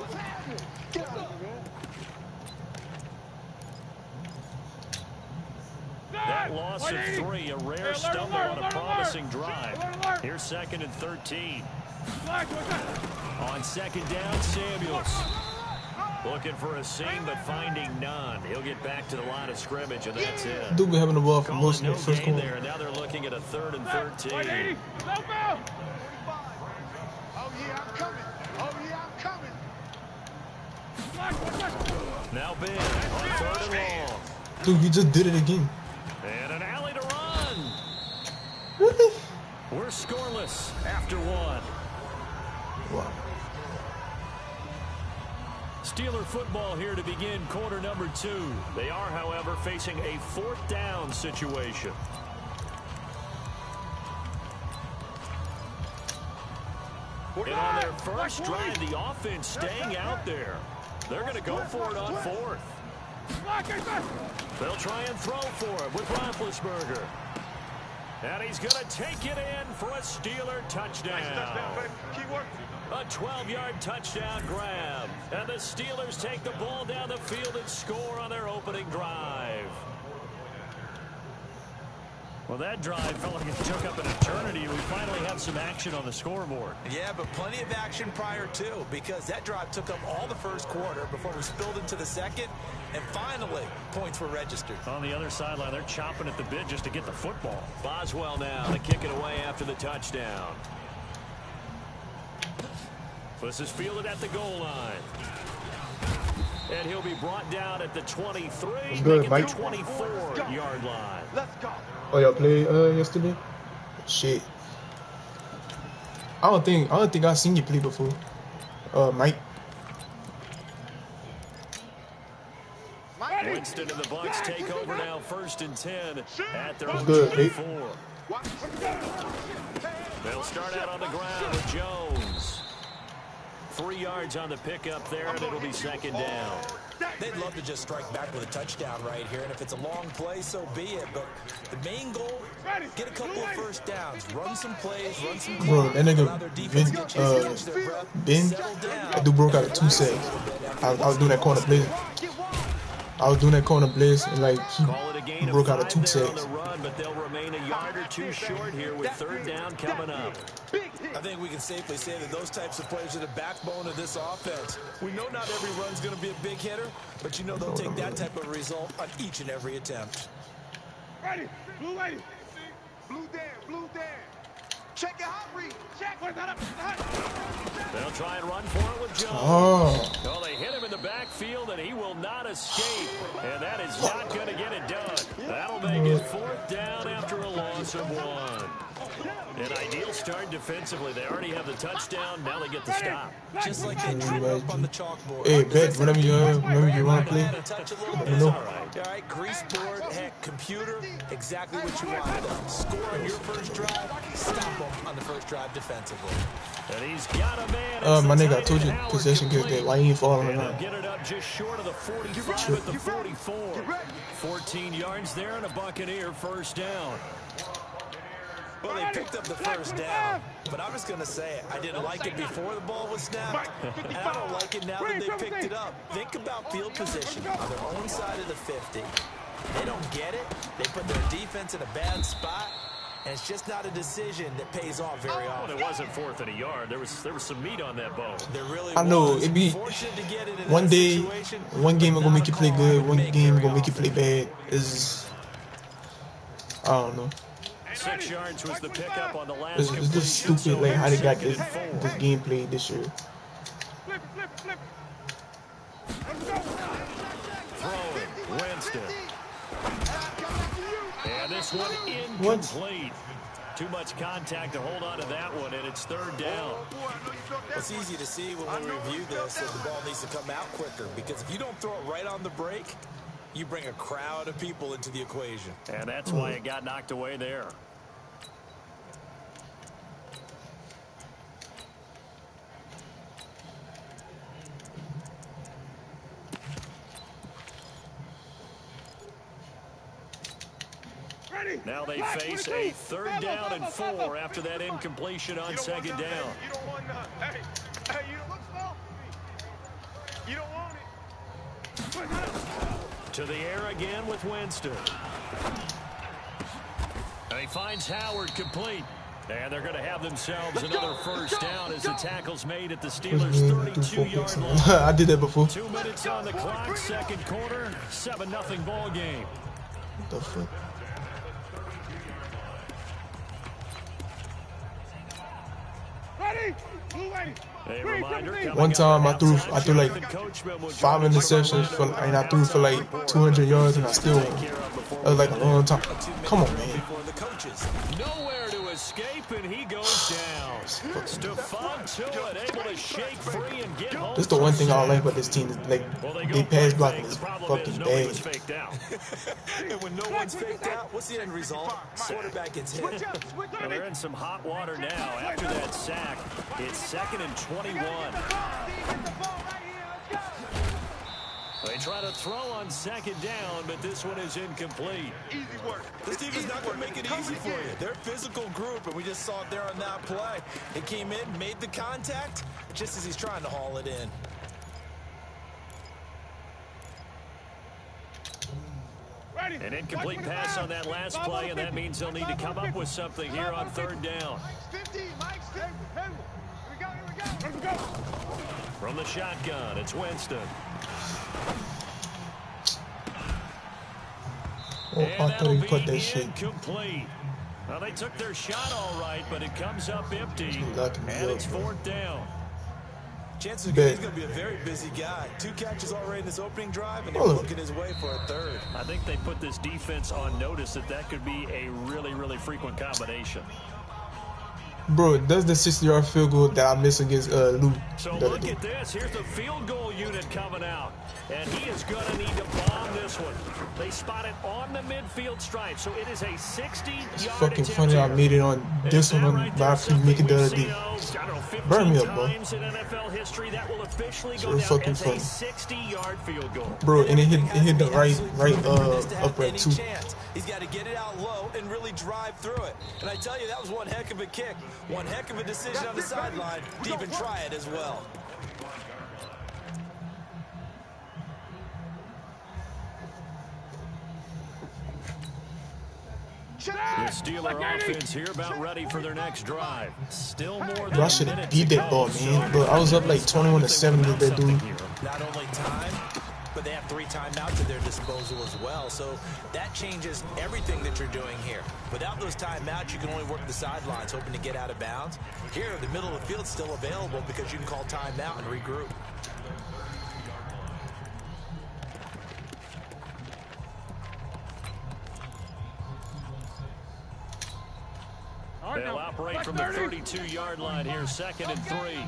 B: That loss of 3, a rare stumble on a promising drive. Here's 2nd and 13. On 2nd down, Samuels. Looking for a seam, but finding none. He'll get back to the line of scrimmage, and that's it.
A: Dude been having the ball for most of the first quarter.
B: There, and now they're looking at a 3rd and 13.
C: Oh, yeah, I'm coming. Oh, yeah, I'm coming.
B: Now Ben on 3rd and long.
A: Dude, you just did it again.
B: And an alley to run.
A: Really?
B: We're scoreless after 1.
A: Wow.
B: Steeler football here to begin quarter number 2. They are, however, facing a 4th down situation. And on their first drive, the offense staying out there. They're going to go for it on 4th. They'll try and throw for it with Roethlisberger. And he's going to take it in for a Steeler touchdown. A 12-yard touchdown grab. And the Steelers take the ball down the field and score on their opening drive. Well, that drive felt like it took up an eternity. We finally have some action on the scoreboard.
D: Yeah, but plenty of action prior to, because that drive took up all the first quarter before we spilled into the second, and finally, points were registered.
B: On the other sideline, they're chomping at the bit just to get the football. Boswell now to kick it away after the touchdown. This is fielded at the goal line. And he'll be brought down at the 23,
A: good,
B: making the 24-yard line.
C: Let's go.
A: Oh, y'all played yesterday? Shit. I don't think I've seen you play before. Mike.
B: Winston and the Bucs take over now, 1st and 10 at their own
A: good,
B: 24. They'll start out on the ground with Jones. 3 yards on the pickup there, and it'll be 2nd down.
D: They'd love to just strike back with a touchdown right here, and if it's a long play, so be it. But the main goal, get a couple of first downs, run some plays, run some plays.
A: Bro, that nigga Ben, that dude broke out of 2 sacks. I was doing that corner blitz. And like he broke out of 2 sacks.
B: But they'll remain a yard or 2 short here with 3rd down coming up.
D: I think we can safely say that those types of plays are the backbone of this offense. We know not every run's going to be a big hitter, but you know they'll take that type of result on each and every attempt.
E: Ready, blue ready.
C: Blue down. Check your hot read. Check.
B: They'll try and run for it with Jones.
A: Oh.
B: Well, they hit him in the backfield, and he will not escape. And that is not going to get it done. That'll make it 4th down after a loss of 1. An ideal start defensively. They already have the touchdown. Now they get the stop.
D: Just like they drew up on the chalkboard.
A: Hey, bet whenever you want to play.
D: Let me know. All right, grease board, heck, computer, exactly what you want. Score on your first drive, stop them on the first drive defensively.
B: And he's got a man.
A: My nigga, I told you possession gets that. Why you ain't falling around?
B: Get it up just short of the 45 at the 44. 14 yards there and a Buccaneer 1st down.
D: Well, they picked up the first down, but I'm just going to say it. I didn't like it before the ball was snapped, and I don't like it now that they picked it up. Think about field position on their own side of the 50. They don't get it. They put their defense in a bad spot, and it's just not a decision that pays off very often.
B: It wasn't 4th and a yard. There was some meat on that bone.
D: There really
A: I know
D: was.
A: it be
D: Fortunate to get it in
A: one
D: that
A: day,
D: situation,
A: one game
D: but
A: gonna
D: not
A: make you
D: a
A: play
D: call
A: good,
D: I would
A: one
D: make
A: game
D: very
A: gonna make you
D: often.
A: play bad. I don't know.
B: 6 yards was the pickup on the last.
A: It's just stupid like how they got this gameplay this year.
E: Flip.
B: Throwing Winston. And this one incomplete. Too much contact to hold on to that one, and it's 3rd down.
D: It's easy to see when we review this that the ball needs to come out quicker, because if you don't throw it right on the break, you bring a crowd of people into the equation.
B: And that's why it got knocked away there. Now they face a 3rd down and 4 after that incompletion on 2nd down.
E: You don't want none. Hey, you look slow. You don't want it.
B: To the air again with Winston. And he finds Howard complete. And they're going to have themselves another first down as the tackle's made at the Steelers' 32-yard line.
A: I did that before.
B: 2 minutes on the clock, second quarter, 7-0 ball game.
A: What the fuck?
E: Ready? Blue ready.
B: A reminder,
A: one time I threw like 5 interceptions for, and I threw for like 200 yards and I still won. That was like a long time. Come on, man.
B: Nowhere to escape, and he goes down. Stephon Tuitt able to shake free and get home.
A: This is the one thing I don't like about this team. Is like they pass blocking is fucking bad.
D: And when no one's faked out, what's the end result? Quarterback gets hit.
B: Well, they're in some hot water now after that sack. It's 2nd and 21. They try to throw on 2nd down, but this one is incomplete.
C: Easy work.
D: This team is not going to make it easy for you. They're a physical group, and we just saw it there on that play. He came in, made the contact, just as he's trying to haul it in.
B: An incomplete pass on that last play, and that means they'll need to come up with something here on 3rd down. From the shotgun, it's Winston.
A: Oh, I thought he put that shit.
B: Incomplete. Well, they took their shot all right, but it comes up empty, and it's 4th down.
D: Chances are good he's going to be a very busy guy. 2 catches already in this opening drive, and they're looking his way for a 3rd.
B: I think they put this defense on notice that could be a really, really frequent combination.
A: Bro, that's the 60-yard field goal that I missed against Lou.
B: So look at this. Here's the field goal unit coming out. And he is going to need to bomb this one. They spot it on the midfield stripe. So it is a 60-yard
A: It's fucking funny I made it on this one on Livestream, make it the other day. Burn me up, bro.
B: In NFL history, that will officially go down
A: fucking
B: as
A: funny.
B: a 60-yard field goal.
A: Bro, and it hit the right upright too.
D: He's got to get it out low and really drive through it. And I tell you, that was one heck of a kick. One heck of a decision on the sideline to even try it as well.
B: The Steeler offense here about ready for their next drive. Still more than
A: Bro, I should have beat that ball, man. But I was up like 21-7 with that dude.
D: Not only time, but they have 3 timeouts at their disposal as well. So that changes everything that you're doing here. Without those timeouts, you can only work the sidelines, hoping to get out of bounds. Here, the middle of the field's still available because you can call timeout and regroup.
B: They'll operate from the 32-yard line here, 2nd and 3.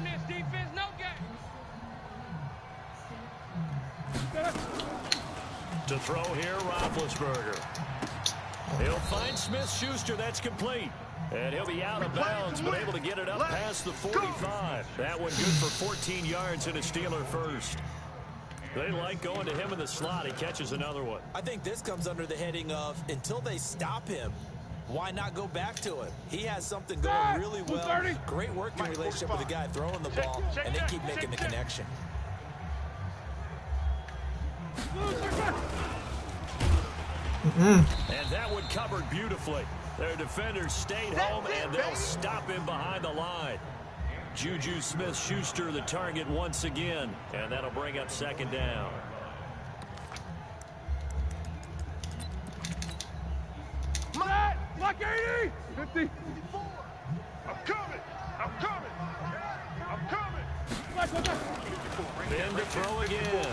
B: To throw here, Roethlisberger. He'll find Smith-Schuster. That's complete. And he'll be out of bounds, but able to get it up past the 45. That one good for 14 yards and a Steeler first. They like going to him in the slot. He catches another one.
D: I think this comes under the heading of until they stop him, why not go back to him? He has something going really well. Great working relationship with the guy throwing the ball, and they keep making the connection.
B: And that one covered beautifully. Their defenders stayed home, and they'll stop him behind the line. Juju Smith-Schuster the target once again, and that'll bring up 2nd down.
E: Lock 80! 50. I'm coming! I'm coming! I'm coming!
B: Then to throw again.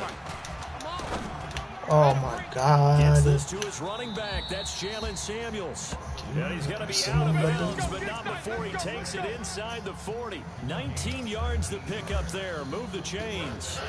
A: Oh my God.
B: Gets this to his running back. That's Jalen Samuels. And he's going to be out of bounds, but not before he takes it inside the 40. 19 yards to pick up there. Move the chains.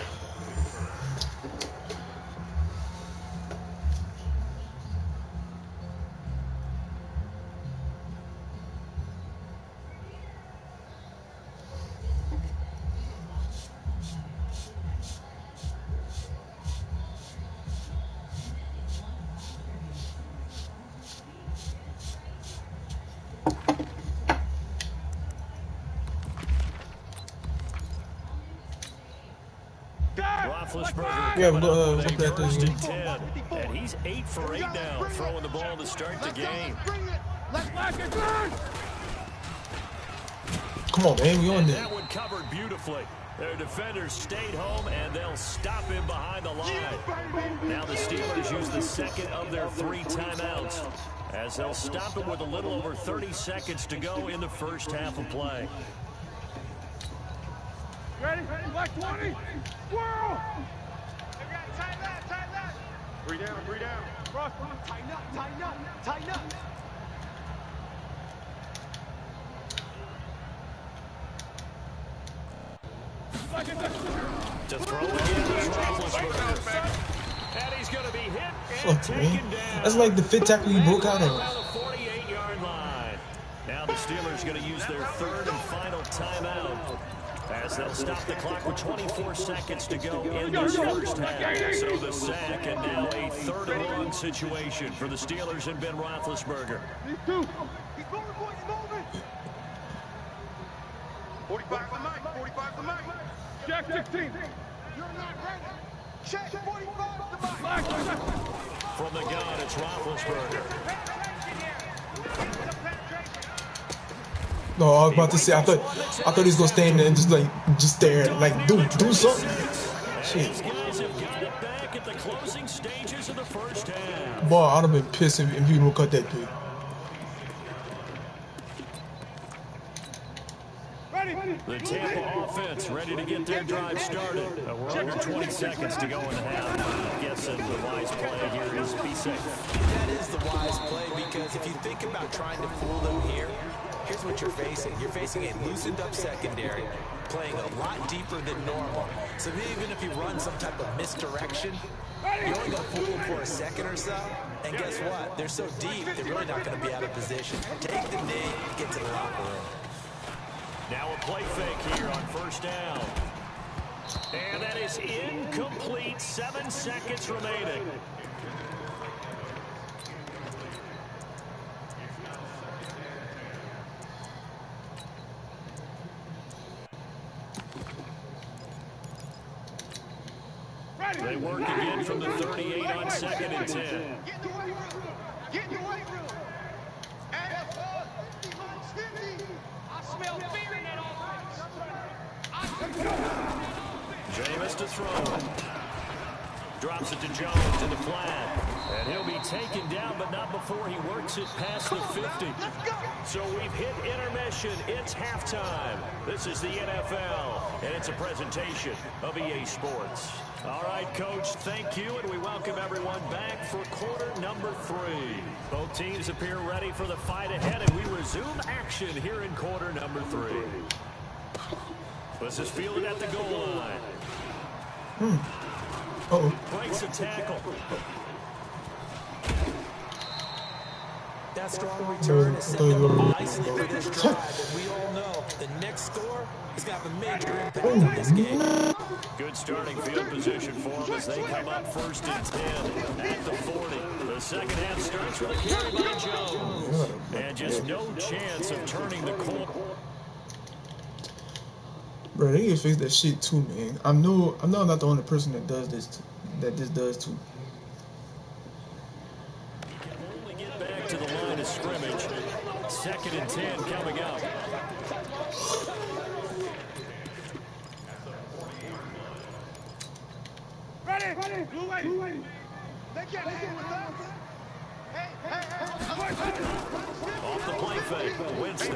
A: Yeah,
B: first and 10. And he's 8 for 8 now, throwing the ball to start the game.
A: Come on, man. We on there.
B: That one covered beautifully. Their defenders stayed home, and they'll stop him behind the line. Now the Steelers use the second of their 3 timeouts, as they'll stop him with a little over 30 seconds to go in the first half of play.
E: Ready? Like 20. Whirl! Tighten up, tighten up.
C: 3 down, 3 down.
E: Cross, tighten up, tighten up, tighten up.
B: To throw again is Roethlisberger. And he's going to be hit and
A: Fuck, man.
B: taken down.
A: That's like the 5th tackle he broke out
B: Around
A: of.
B: the 48-yard line. Now the Steelers going to use their 3rd and final timeout, as they'll stop the clock with 24 seconds to go in this first half. So the sack, and now a 3rd and long situation for the Steelers and Ben Roethlisberger.
E: These two. He's moving, boys, moving.
C: 45 to Mike, 45 to Mike.
E: Jack 16. You're not ready. Check 45 to Mike.
B: From the gun, it's Roethlisberger.
A: No, I was about to say, I thought he was gonna stand there and just stare, like do something. Shit.
B: These guys have got it back at the closing stages of the first half.
A: Boy, I'd have been pissed if he would cut that pick.
B: The Tampa offense ready to get their drive started. We're under 20 seconds to go in the half. I'm guessing the wise play here is be safe.
D: That is the wise play, because if you think about trying to fool them here, here's what you're facing. You're facing a loosened up secondary, playing a lot deeper than normal. So even if you run some type of misdirection, you're only going to fool them for a second or so. And guess what? They're so deep, they're really not going to be out of position. Take the knee, get to the locker room.
B: Now a play fake here on first down. And that is incomplete. 7 seconds remaining. They work again from the 38 on 2nd and 10.
E: Get in the weight room. Get in the weight room. And I smell fear in that offense.
B: Jameis to throw. Drops it to Jones in the flat. And he'll be taken down, but not before he works it past the 50. So we've hit intermission. It's halftime. This is the NFL, and it's a presentation of EA Sports. All right, Coach, thank you, and we welcome everyone back for quarter number 3. Both teams appear ready for the fight ahead, and we resume action here in quarter number 3. This is fielded at the goal line.
A: Uh-oh.
B: Breaks a tackle.
D: That strong return is setting up nicely for this drive, and we all know the next score is going to have a major impact on this game.
B: Good starting field position for them as they come up 1st and 10 at the 40. The second half starts with a carry by Jones. And just no chance of turning the corner.
A: Bro, they need to fix that shit too, man. I know I'm not the only person that does this, that this does too.
B: He can only get back to the line of scrimmage. 2nd and 10 coming up.
E: Ready. Blue way. They can't hang with us. Hey.
B: Off the play fake, Winston.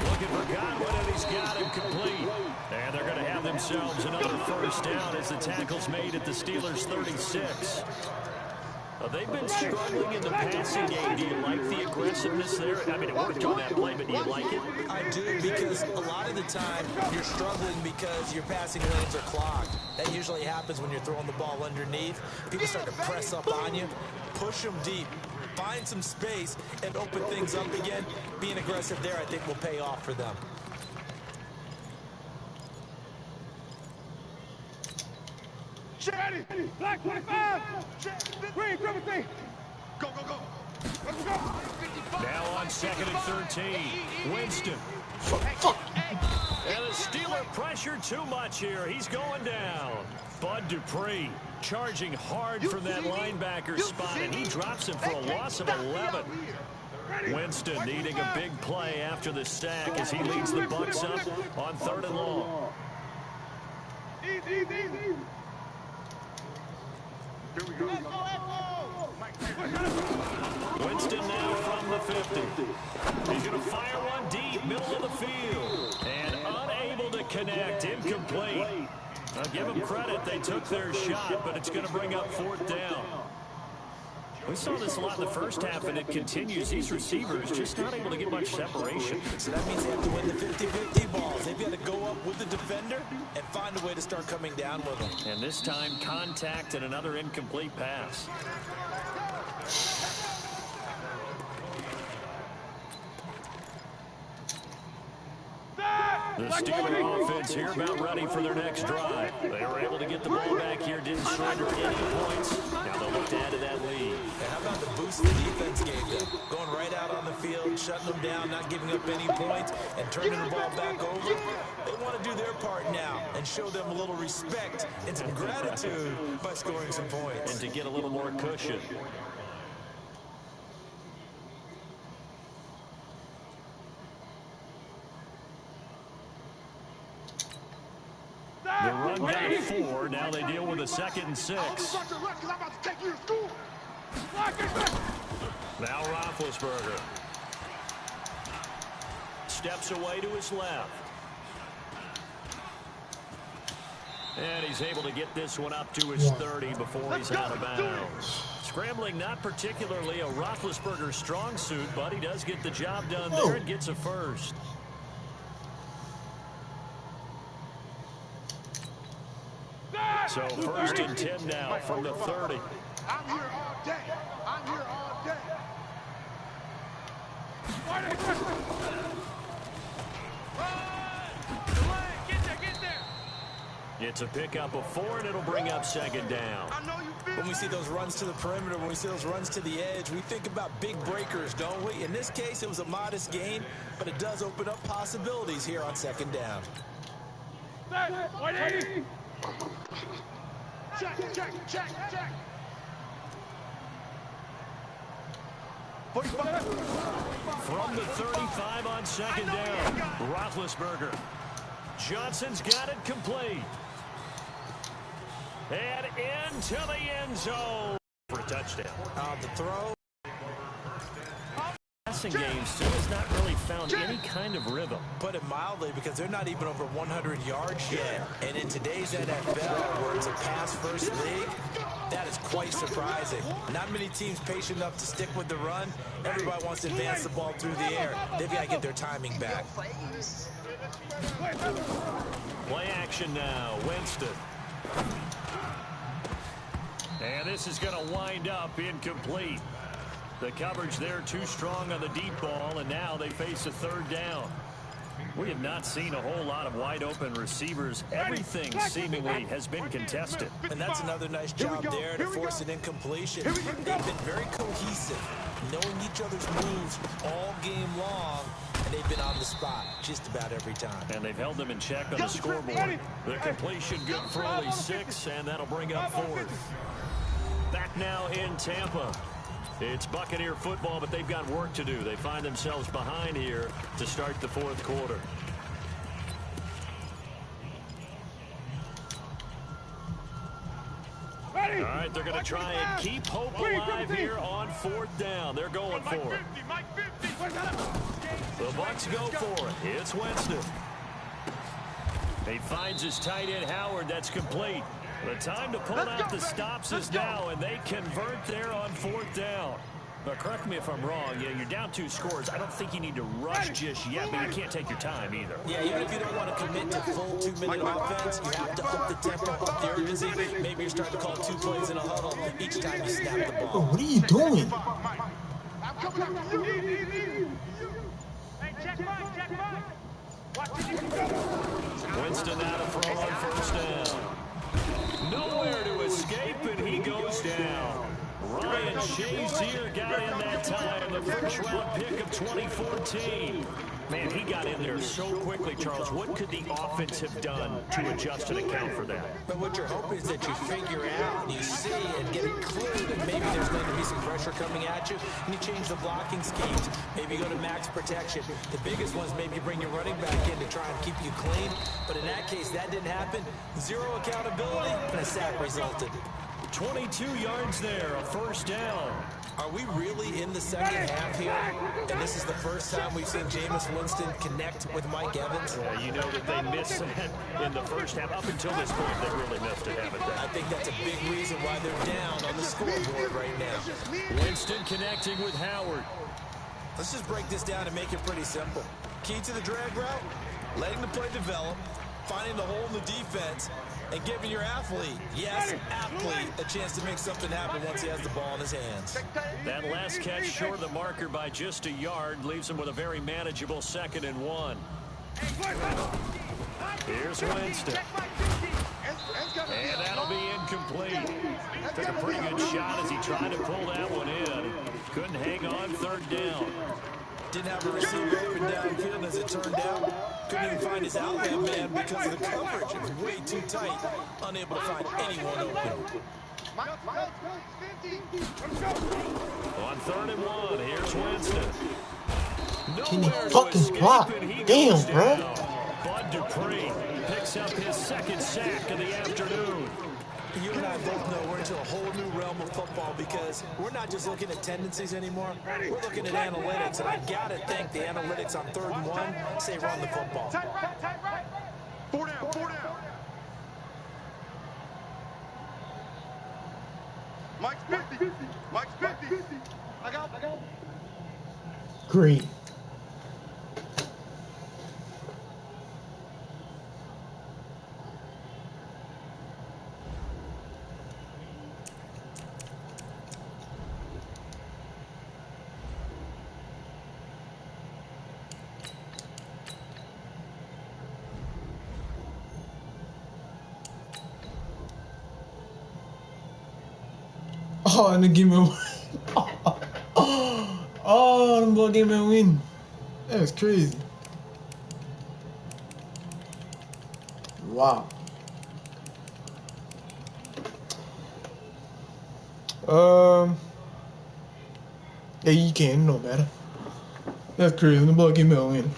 B: Looking for Godwin, and he's got him complete. And they're going to have themselves another first down as the tackle's made at the Steelers' 36. They've been struggling in the passing game. Do you like the aggressiveness there? I mean, it worked on that play, but do you like it?
D: I do, because a lot of the time you're struggling because your passing lanes are clogged. That usually happens when you're throwing the ball underneath. People start to press up on you, push them deep, find some space, and open things up again. Being aggressive there, I think, will pay off for them.
E: Ready. Black 25. Green, triple T. Go. Let's go.
B: Now on 2nd and 13. Winston. And the Steeler pressure too much here. He's going down. Bud Dupree charging hard from that linebacker spot, and he drops him for a loss of 11. Winston needing a big play after the sack as he leads the Bucs up on 3rd and long. Winston now from the 50. He's going to fire one deep, middle of the field. And unable to connect, incomplete. I'll give them credit, they took their shot, but it's going to bring up 4th down. We saw this a lot in the first half, and it continues. These receivers just not able to get much separation.
D: So that means they have to win the 50-50 balls. They've got to go up with the defender and find a way to start coming down with them.
B: And this time, contact and another incomplete pass. The Steeler offense here about ready for their next drive. They were able to get the ball back here, didn't surrender any points. Now they'll look to add to that lead.
D: And how about the boost the defense gave them? Going right out on the field, shutting them down, not giving up any points, and turning the ball back over. They want to do their part now and show them a little respect and some gratitude by scoring some points.
B: And to get a little more cushion. The run got 4. Now they deal with a 2nd and 6. Now Roethlisberger steps away to his left. And he's able to get this one up to his 30 before he's out of bounds. Scrambling not particularly a Roethlisberger strong suit, but he does get the job done there and gets a first. So 1st and 10 now from the 30.
C: I'm here all day. I'm here all day.
B: It's a pickup of 4, and it'll bring up 2nd down.
D: When we see those runs to the perimeter, when we see those runs to the edge, we think about big breakers, don't we? In this case, it was a modest gain, but it does open up possibilities here on 2nd down.
C: Check.
B: From the 35 on 2nd down, Roethlisberger. Johnson's got it complete. And into the end zone for a touchdown.
D: The throw.
B: Passing game still has not really found any kind of rhythm.
D: Put it mildly, because they're not even over 100 yards yet. And in today's NFL, where it's a pass-first league, that is quite surprising. Not many teams patient enough to stick with the run. Everybody wants to advance the ball through the air. They've got to get their timing back.
B: Play action now, Winston. And this is going to wind up incomplete. The coverage there too strong on the deep ball, and now they face a 3rd down. We have not seen a whole lot of wide open receivers. Everything seemingly has been contested.
D: And that's another nice job there to force an incompletion. They've been very cohesive, knowing each other's moves all game long, and they've been on the spot just about every time.
B: And they've held them in check on the scoreboard. The completion good for only 6, and that'll bring up 4th. Back now in Tampa. It's Buccaneer football, but they've got work to do. They find themselves behind here to start the 4th quarter. All right, they're going to try and keep hope alive here on 4th down. They're going for it. The Bucs go for it. It's Winston. He finds his tight end, Howard. That's complete. The time to pull out the stops is now, and they convert there on 4th down. But correct me if I'm wrong. Yeah, you're down 2 scores. I don't think you need to rush just yet, but you can't take your time either.
D: Yeah, even if you don't want to commit to full 2-minute offense, you have to up the tempo, up the urgency. Maybe you're starting to call 2 plays in a huddle each time you snap the ball.
A: Oh, what are you doing?
B: Winston out of throw on 1st down. Nowhere to escape, and he goes down. Ryan Shazier got in that time, the 1st-round pick of 2014. Man, he got in there so quickly, Charles. What could the offense have done to adjust and account for that?
D: But what you're hoping is that you figure out and you see and get a clue that maybe there's going to be some pressure coming at you, and you change the blocking schemes. Maybe you go to max protection. The biggest ones, maybe you bring your running back in to try and keep you clean. But in that case, that didn't happen. Zero accountability, and a sack resulted.
B: 22 yards there, a first down.
D: Are we really in the second half here? And this is the first time we've seen Jameis Winston connect with Mike Evans?
B: Yeah, you know that they missed that in the first half. Up until this point, they really missed it, haven't they?
D: I think that's a big reason why they're down on the scoreboard right now.
B: Winston connecting with Howard.
D: Let's just break this down and make it pretty simple. Key to the drag route, letting the play develop, finding the hole in the defense, and giving your athlete, yes, athlete, a chance to make something happen once he has the ball in his hands.
B: That last catch short of the marker by just a yard leaves him with a very manageable 2nd and 1. Here's Winston. And that'll be incomplete. Took a pretty good shot as he tried to pull that one in. Couldn't hang on 3rd down.
D: Didn't have a receiver open downfield, as it turned out. Couldn't even find his outlet man because of the coverage. It was way too tight. Unable to find anyone open.
B: On 3rd and 1, here's Winston.
A: Can he fucking block? Damn, bro.
B: Bud Dupree picks up his 2nd sack of the afternoon.
D: You and I both know we're into a whole new realm of football because we're not just looking at tendencies anymore. We're looking at analytics, and I got to think the analytics on 3rd and 1 say run the football.
C: Four down. Mike's 50. Mike's 50. I got.
A: Great. Oh, and they give me a win. Oh, them boy gave me a win. That was crazy. Wow. Yeah, you can't, no matter. That's crazy. The boy gave me a win.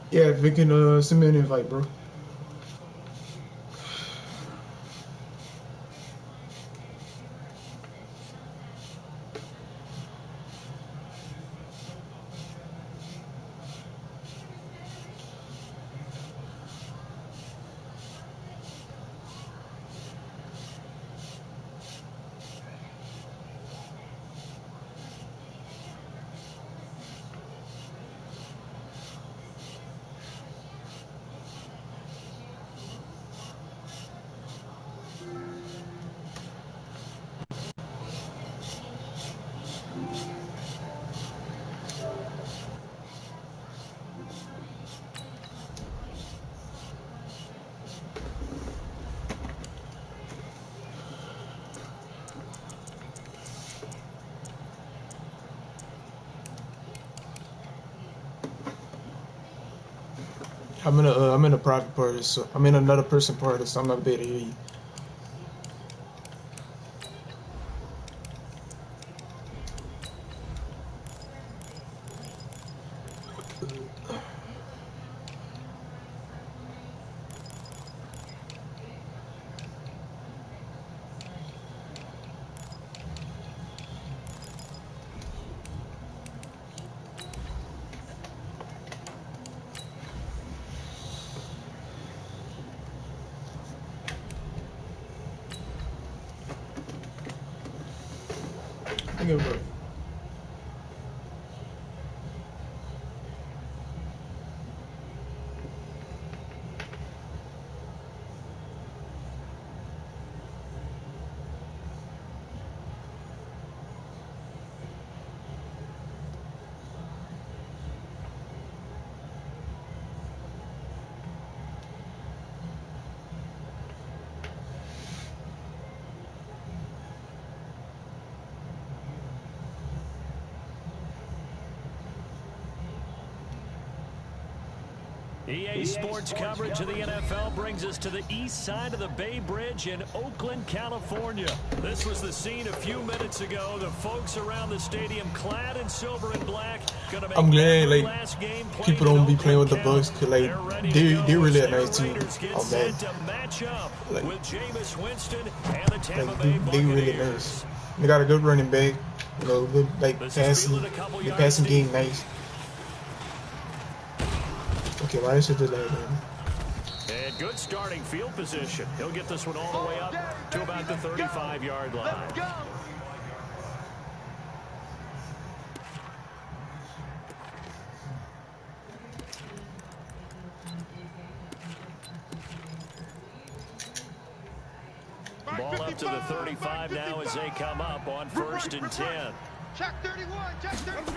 A: Yeah, if we can send me an invite, bro. I'm in a private party, so I'm in another person party, so I'm not able to hear you. Give it.
B: EA Sports coverage of the NFL brings us to the east side of the Bay Bridge in Oakland, California. This was the scene a few minutes ago. The folks around the stadium clad in silver and black.
A: I'm glad like people don't be playing with the Bucks because like they're really a nice team. Oh man, like they really nice. They got a good running back. You know, good like passing. The passing game nice. Okay, why is it the leg, man?
B: And good starting field position. He'll get this one all the way up to about the 35-yard line. Ball up to the 35 now as they come up on 1st and 10.
C: Check 31, check 31.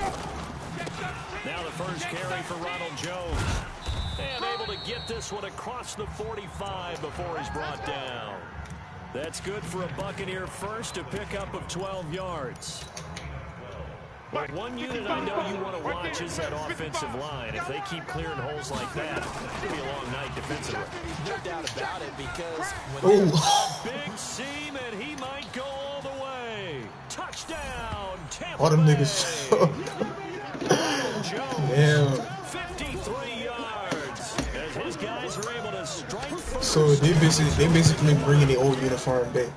B: Now the first carry for Ronald Jones. And able to get this one across the 45 before he's brought down. That's good for a Buccaneer first, a pickup of 12 yards. But one unit I know you want to watch is that offensive line. If they keep clearing holes like that, it'll be a long night defensively.
D: No doubt about it, because when
B: a big seam, and he might go all the way. Touchdown, Tampa
A: All them
B: Bay.
A: niggas.
B: Jones,
A: Damn.
B: 53 yards. As his guys are able to strike first.
A: So they basically bringing the old uniform back.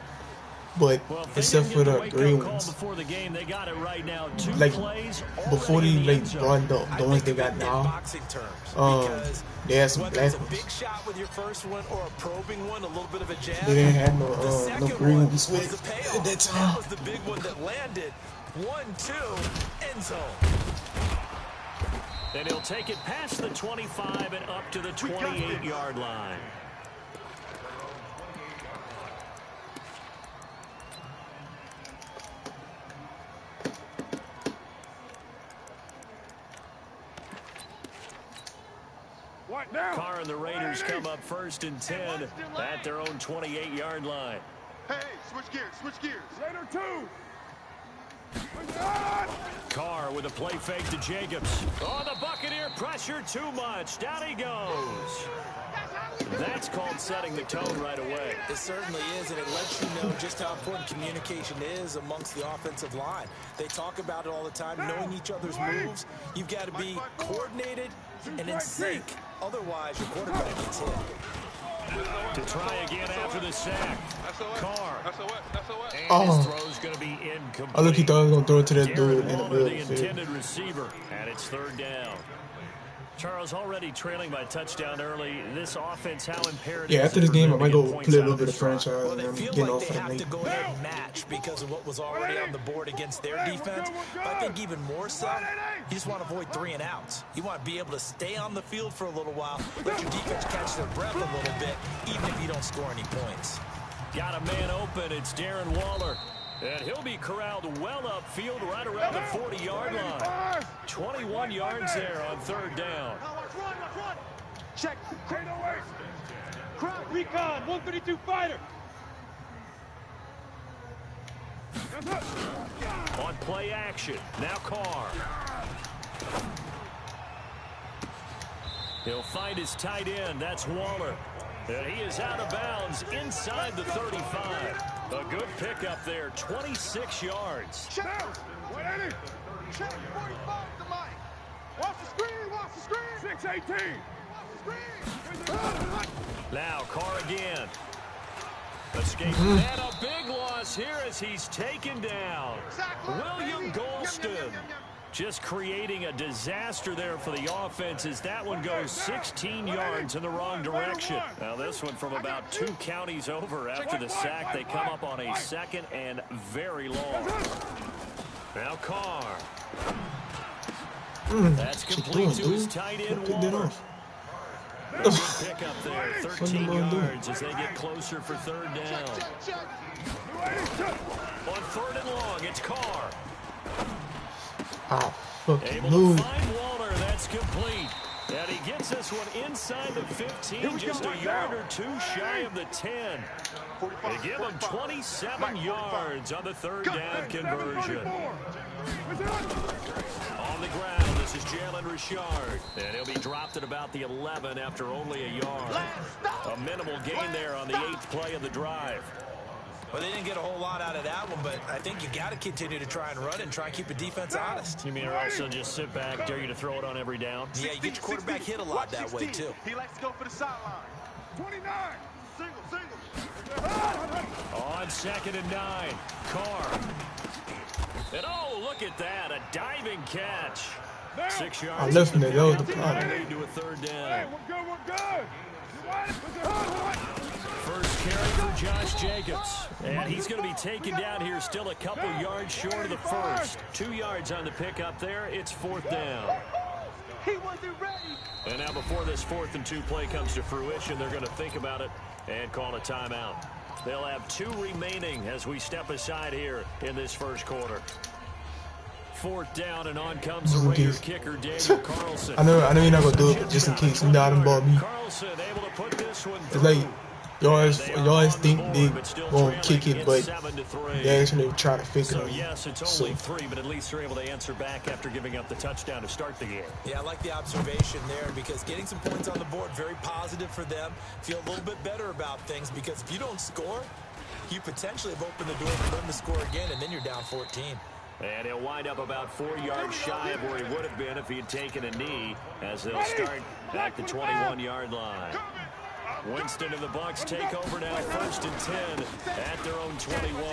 A: But except for the green ones,
B: before the game, they got it right now.
A: like before they like brought the ones they got now, they had some black ones.
D: Big shot with your first one or a probing one, a little bit of a jab.
A: They didn't have no green ones at that time.
D: That was the big one that landed. 1-2 end zone.
B: And he'll take it past the 25 and up to the 28-yard line. Carr and the Raiders come up 1st and 10 at their own 28-yard line.
C: Hey, switch gears, switch gears.
E: Raider 2.
B: Carr with a play fake to Jacobs. Oh, the Buccaneer pressure too much. Down he goes. That's called setting the tone right away.
D: It certainly is, and it lets you know just how important communication is amongst the offensive line. They talk about it all the time, knowing each other's moves. You've got to be coordinated and in sync. Otherwise, your quarterback gets hit.
B: To try again after the sack. Carr.
A: Oh.
B: And his throw's going to be incomplete.
A: I look, he thought he was going to throw it to that dude in the middle of
B: the
A: the field.
B: intended receiver, and it's 3rd down. Charles, already trailing by touchdown early. This offense, how imperative?
A: Yeah, after this game, I might go play a little bit of franchise.
D: Well, they
A: and
D: feel
A: getting
D: like
A: off
D: they
A: for the
D: have
A: night.
D: to go ahead and match because of what was already on the board against their defense. But I think even more so, you just want to avoid 3 and outs. You want to be able to stay on the field for a little while, let your defense catch their breath a little bit, even if you don't score any points.
B: Got a man open. It's Darren Waller. And he'll be corralled well upfield right around the 40-yard line. 21 yards there on 3rd down.
E: Run. Check. Crowd recon. 132 fighter.
B: On play action. Now Carr. He'll find his tight end. That's Waller. And he is out of bounds inside the 35. A good pickup there, 26 yards.
C: Check 180. Check 45 to Mike. Watch the screen.
E: 618.
B: Now Carr again. Escape and a big loss here as he's taken down. William Golston. Just creating a disaster there for the offense as that one goes 16 yards in the wrong direction. Now this one from about 2 counties over after the sack. They come up on a 2nd and very long. Now Carr. That's complete to his tight end Waller. A good pickup there, 13 yards as they get closer for 3rd down. On 3rd and long, it's Carr.
A: Ah, fucking
B: Able
A: move.
B: to find Waller, that's complete. And he gets this one inside the 15, just a yard or two shy of the 10. They give him 27 yards on the third down conversion. On the ground, this is Jalen Richard. And he'll be dropped at about the 11 after only a yard. A minimal gain there on the 8th play of the drive.
D: Well, they didn't get a whole lot out of that one, but I think you got to continue to try and run and try and keep the defense honest.
B: You mean or also just sit back, dare you to throw it on every down?
D: Yeah, you get your quarterback hit a lot that way, too.
C: He likes to go for the sideline.
E: 29. Single.
B: On 2nd and 9, Carr. And oh, look at that, a diving catch. 6 yards.
A: I listened to those. The problem.
B: To a third down.
E: Hey, we're good.
B: First carry for Josh Jacobs. And he's going to be taken down here, still a couple yards short of the first. 2 yards on the pickup there. It's 4th down.
C: He wasn't ready.
B: And now before this 4th and 2 play comes to fruition, they're going to think about it and call a timeout. They'll have 2 remaining as we step aside here in this first quarter. 4th down, and on comes the Raider kicker, Daniel Carlson.
A: I know you're not gonna do it, but just in case, you know, I done bought me.
B: Carlson able to put this one
A: It's like y'all think they won't kick it, but they actually try to fix it.
B: So yes, it's only 3, but at least they're able to answer back after giving up the touchdown to start the game.
D: Yeah, I like the observation there because getting some points on the board, very positive for them. Feel a little bit better about things because if you don't score, you potentially have opened the door for them to score again, and then you're down 14.
B: And he'll wind up about 4 yards shy of where he would have been if he had taken a knee, as they'll start at the 21-yard line. Winston and the Bucs take over now, 1st and 10 at their own 21.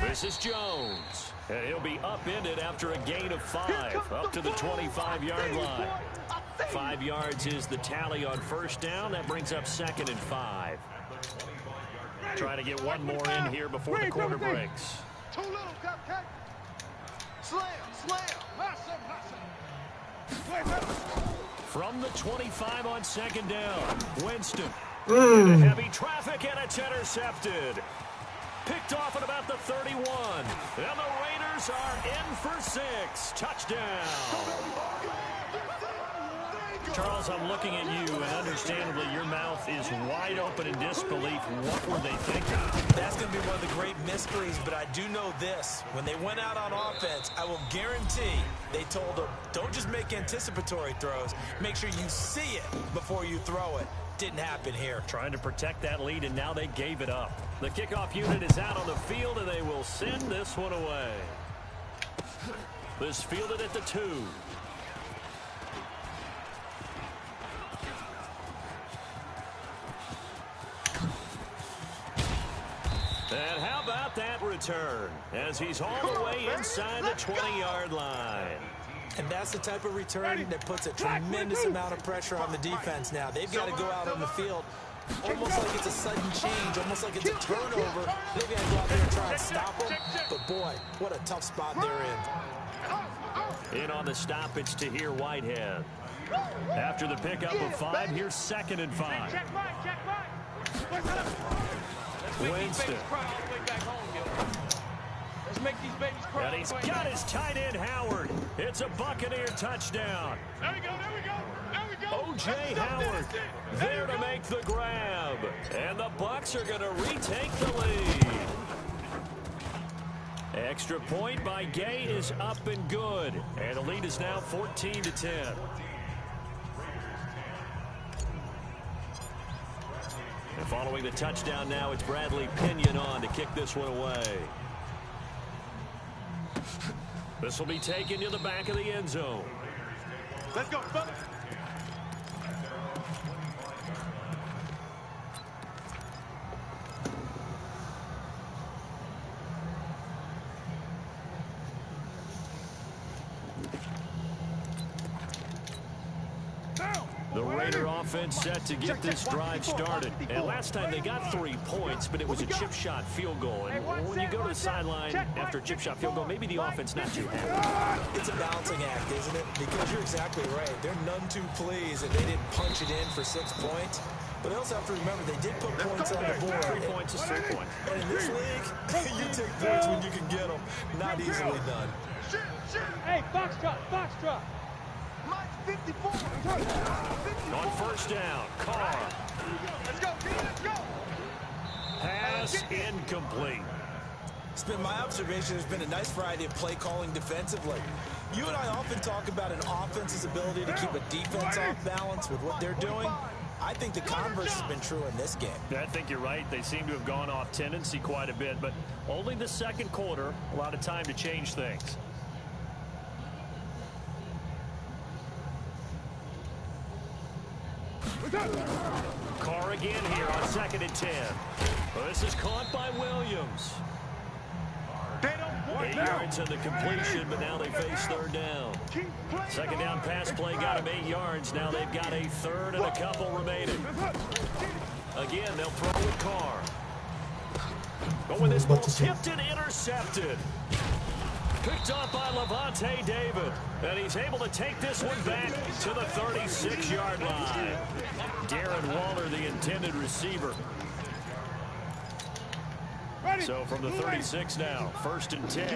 B: This is Jones. And he'll be upended after a gain of 5, up to the 25-yard line. 5 yards is the tally on 1st down. That brings up 2nd and 5. Trying to get one more in here before the quarter breaks.
C: Too little, cupcake. Slam.
B: From the 25 on 2nd down, Winston. Heavy traffic, and it's intercepted. Picked off at about the 31. And the Raiders are in for 6. Touchdown. Charles, I'm looking at you, and understandably, your mouth is wide open in disbelief. What were they thinking?
D: That's going to be one of the great mysteries, but I do know this. When they went out on offense, I will guarantee they told them, don't just make anticipatory throws. Make sure you see it before you throw it. Didn't happen here.
B: Trying to protect that lead, and now they gave it up. The kickoff unit is out on the field, and they will send this one away. This fielded at the 2. And how about that return as he's all the way inside the 20-yard line.
D: And that's the type of return that puts a tremendous amount of pressure on the defense now. They've got to go out on the field almost like it's a sudden change, almost like it's a turnover. They've got to go out there and try and stop them. But, boy, what a tough spot they're in.
B: In on the stop, it's Tahir Whitehead. After the pickup of 5, here's 2nd and 5. Winston. And he's got his tight end, Howard. It's a Buccaneer touchdown.
E: There we go.
B: O.J. Howard there to make the grab. And the Bucs are going to retake the lead. Extra point by Gay is up and good. And the lead is now 14-10. And following the touchdown now, it's Bradley Pinion on to kick this one away. This will be taken to the back of the end zone.
C: Let's go, fellas.
B: The Raider offense set to get this drive started. And last time they got 3 points, but it was a chip shot field goal. And when you go to the sideline after a chip shot field goal, maybe the offense not too happy.
D: It's a balancing act, isn't it? Because you're exactly right. They're none too pleased that they didn't punch it in for 6 points. But they also have to remember they did put points on the board.
B: 3 points is 3 points.
D: And in this league, you take points when you can get them. Not easily done.
E: Hey, Foxtrot.
C: 54.
B: On first down, Carr.
C: Let's go, G, let's go.
B: Pass incomplete.
D: It's been my observation there's been a nice variety of play calling defensively. You and I often talk about an offense's ability to keep a defense off balance with what they're doing. I think the converse has been true in this game.
B: I think you're right. They seem to have gone off tendency quite a bit, but only the second quarter, a lot of time to change things. Carr again here on 2nd and 10. Well, this is caught by Williams. 8 yards on the completion, but now they face 3rd down. 2nd down pass play got him 8 yards. Now they've got a 3rd and a couple remaining. Again, they'll throw with Carr. But when this ball tipped and intercepted. Picked up by Levante David. And he's able to take this one back to the 36-yard line. Darren Waller, the intended receiver. So from the 36 now, 1st and 10.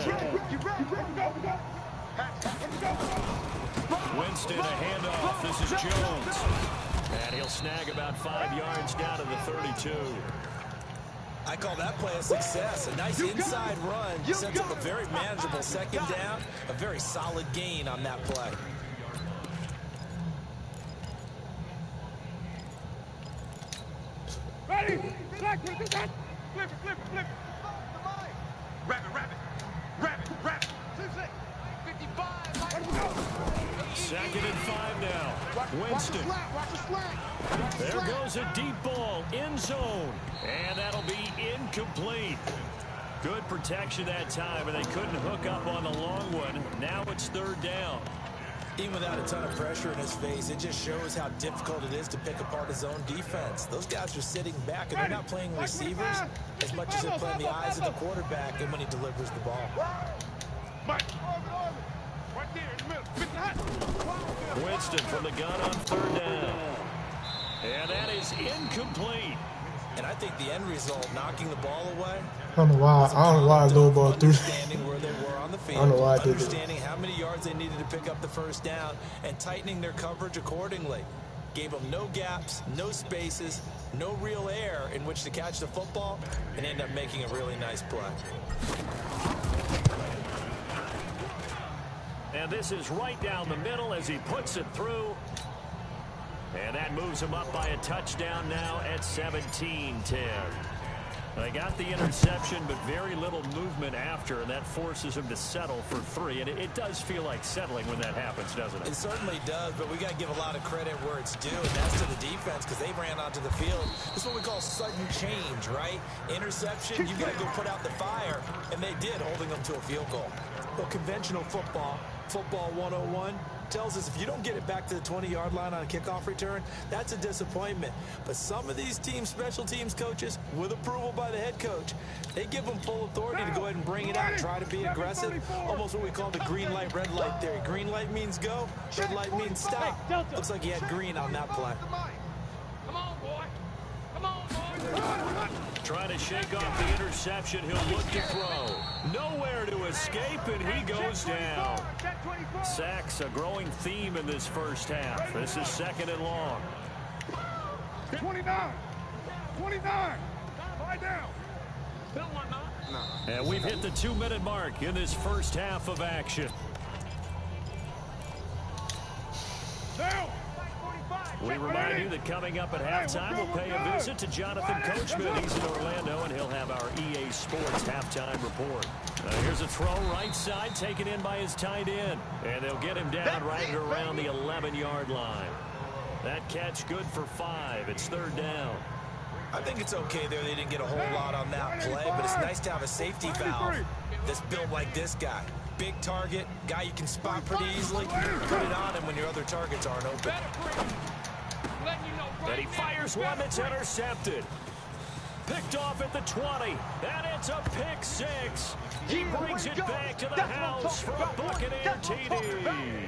B: Winston, a handoff. This is Jones. And he'll snag about 5 yards down to the 32.
D: I call that play a success. A nice inside run sets up a very manageable 2nd down. A very solid gain on that play.
E: Ready? Black, flip it, flip it. Wrap it. 55.
B: 2nd and 5 now. Winston. There goes a deep ball, end zone. And that'll be incomplete. Good protection that time, and they couldn't hook up on the long one. Now it's 3rd down.
D: Even without a ton of pressure in his face, it just shows how difficult it is to pick apart his own defense. Those guys are sitting back, and they're not playing receivers as much as they're playing the eyes of the quarterback and when he delivers the ball.
B: Winston from the gun on 3rd down. And that is incomplete.
D: And I think the end result, knocking the ball away.
A: I don't know why I low ball through.
D: Understanding where they were on the field.
A: I don't know why I did it.
D: Understanding how many yards they needed to pick up the 1st down and tightening their coverage accordingly. Gave them no gaps, no spaces, no real air in which to catch the football, and ended up making a really nice play.
B: And this is right down the middle as he puts it through. And that moves him up by a touchdown now at 17-10. They got the interception, but very little movement after, and that forces him to settle for 3. And it does feel like settling when that happens, doesn't it?
D: It certainly does, but we got to give a lot of credit where it's due, and that's to the defense because they ran onto the field. This is what we call sudden change, right? Interception, you got to go put out the fire, and they did, holding them to a field goal. Well, conventional football 101, tells us if you don't get it back to the 20-yard line on a kickoff return, that's a disappointment. But some of these teams, special teams coaches, with approval by the head coach, they give them full authority to go ahead and bring it out, try to be aggressive, almost what we call the green light, red light theory. Green light means go, red light means stop. Looks like he had green on that play.
E: Come on, boy. Come on, boy.
B: Trying to shake off the interception. He'll look to throw. Nowhere to escape, and he goes down. Sacks, a growing theme in this 1st half. This is 2nd and long.
E: 29. 29. Lie down.
B: And we've hit the 2-minute mark in this 1st half of action.
E: Down.
B: We remind you that coming up at halftime, we'll pay a visit to Jonathan Coachman. He's in Orlando, and he'll have our EA Sports halftime report. Here's a throw right side, taken in by his tight end. And they'll get him down right at around the 11-yard line. That catch good for 5. It's 3rd down.
D: I think it's okay there. They didn't get a whole lot on that play, but it's nice to have a safety valve that's built like this guy. Big target, guy you can spot pretty easily. Put it on him when your other targets aren't open.
B: And he fires one that's intercepted. Picked off at the 20. And it's a pick 6. He brings it back to the house for a Buccaneer TD.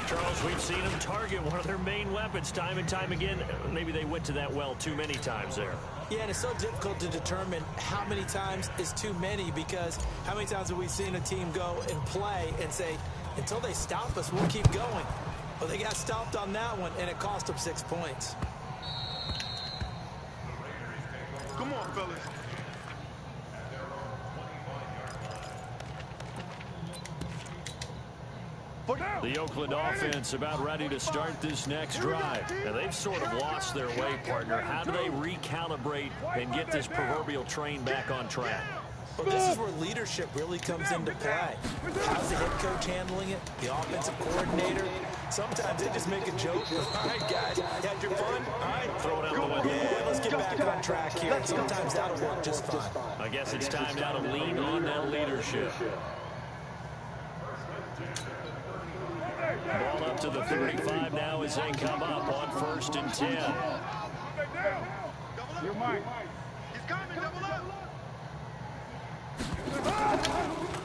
B: Charles, we've seen him target one of their main weapons time and time again. Maybe they went to that well too many times there.
D: Yeah, and it's so difficult to determine how many times is too many, because how many times have we seen a team go and play and say, Until they stop us, we'll keep going. But they got stopped on that one, and it cost them 6 points.
C: Come on, fellas.
B: The Oakland offense about ready to start this next drive. And they've sort of lost their way, partner. How do they recalibrate and get this proverbial train back on track?
D: Well, this is where leadership really comes into play. How's the head coach handling it? The offensive coordinator? Sometimes they just make a joke. All right, guys, had your fun? All right, throw it out the window. Yeah, let's get back on track here. Sometimes that'll work just fine.
B: I guess it's time now to lean on that leadership. Ball up to the 35 now as they come up on 1st and 10.
E: You're mine.
C: He's coming, double up.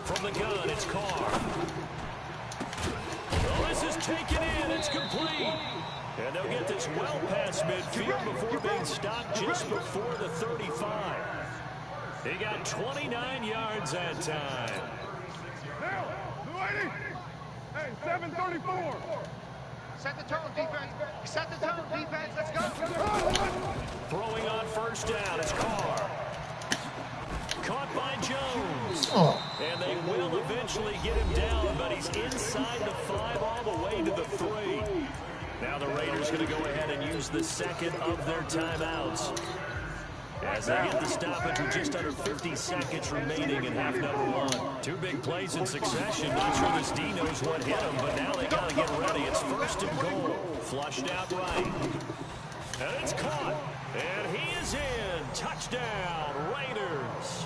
B: From the gun, it's Carr. Well, this is taken in. It's complete. And they'll get this well past midfield before being stopped just before the 35. He got 29 yards that time.
E: Now, lady. Hey, 734.
C: Set the tone, defense. Set the tone, defense. Let's go.
B: Throwing on 1st down, it's Carr. Caught by Jones. And they will eventually get him down, but he's inside the 5 all the way to the 3. Now the Raiders going to go ahead and use the second of their timeouts as they get the stoppage with just under 50 seconds remaining in half number 1. 2 big plays in succession. Not sure this D knows what hit him, but now they got to get ready. It's 1st and goal. Flushed out right. And it's caught. And he is in. Touchdown, Raiders.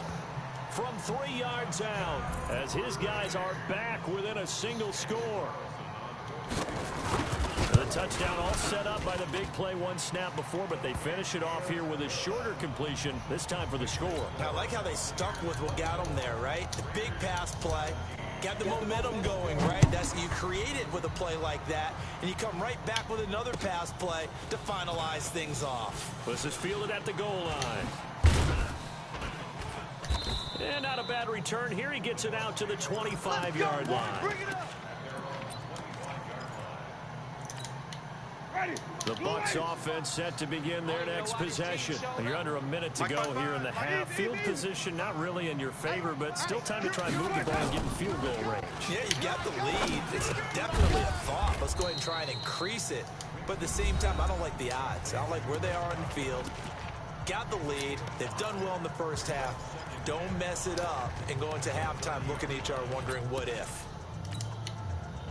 B: From 3 yards out as his guys are back within a single score. The touchdown all set up by the big play 1 snap before, but they finish it off here with a shorter completion, this time for the score.
D: I like how they stuck with what got them there, right? The big pass play. Got the momentum going, right? That's you create it with a play like that, and you come right back with another pass play to finalize things off.
B: This is fielded at the goal line. And not a bad return here. He gets it out to the 25-yard line.
C: Bring it up.
B: The Bucs offense set to begin their next possession. You're under a minute to go here in the half. Field position not really in your favor, but still time to try and move the ball and get in field goal range.
D: Yeah, you got the lead. It's definitely a thought. Let's go ahead and try and increase it. But at the same time, I don't like the odds. I don't like where they are in the field. Got the lead. They've done well in the first half. Don't mess it up and go into halftime looking at each other wondering what if.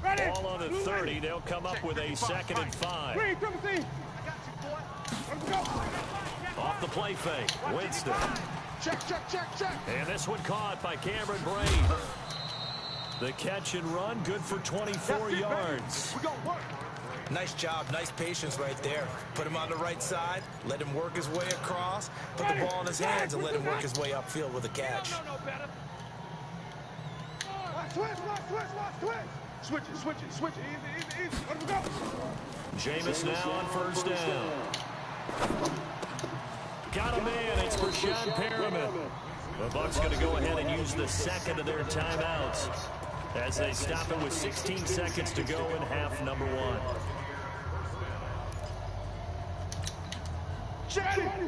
B: Ball on the 30. They'll come up with a 2nd and 5. Off the play fake. Winston.
C: Check.
B: And this one caught by Cameron Braid. The catch and run, good for 24 yards.
D: Nice job. Nice patience right there. Put him on the right side. Let him work his way across. Put the ball in his hands and let him work his way upfield with a catch.
E: Switch it. Easy. Let him go.
B: Jameis now on 1st down. Got a man. It's Brashad Perriman. The Bucs going to go ahead and use the second of their timeouts as they stop it with 16 seconds to go in half number 1.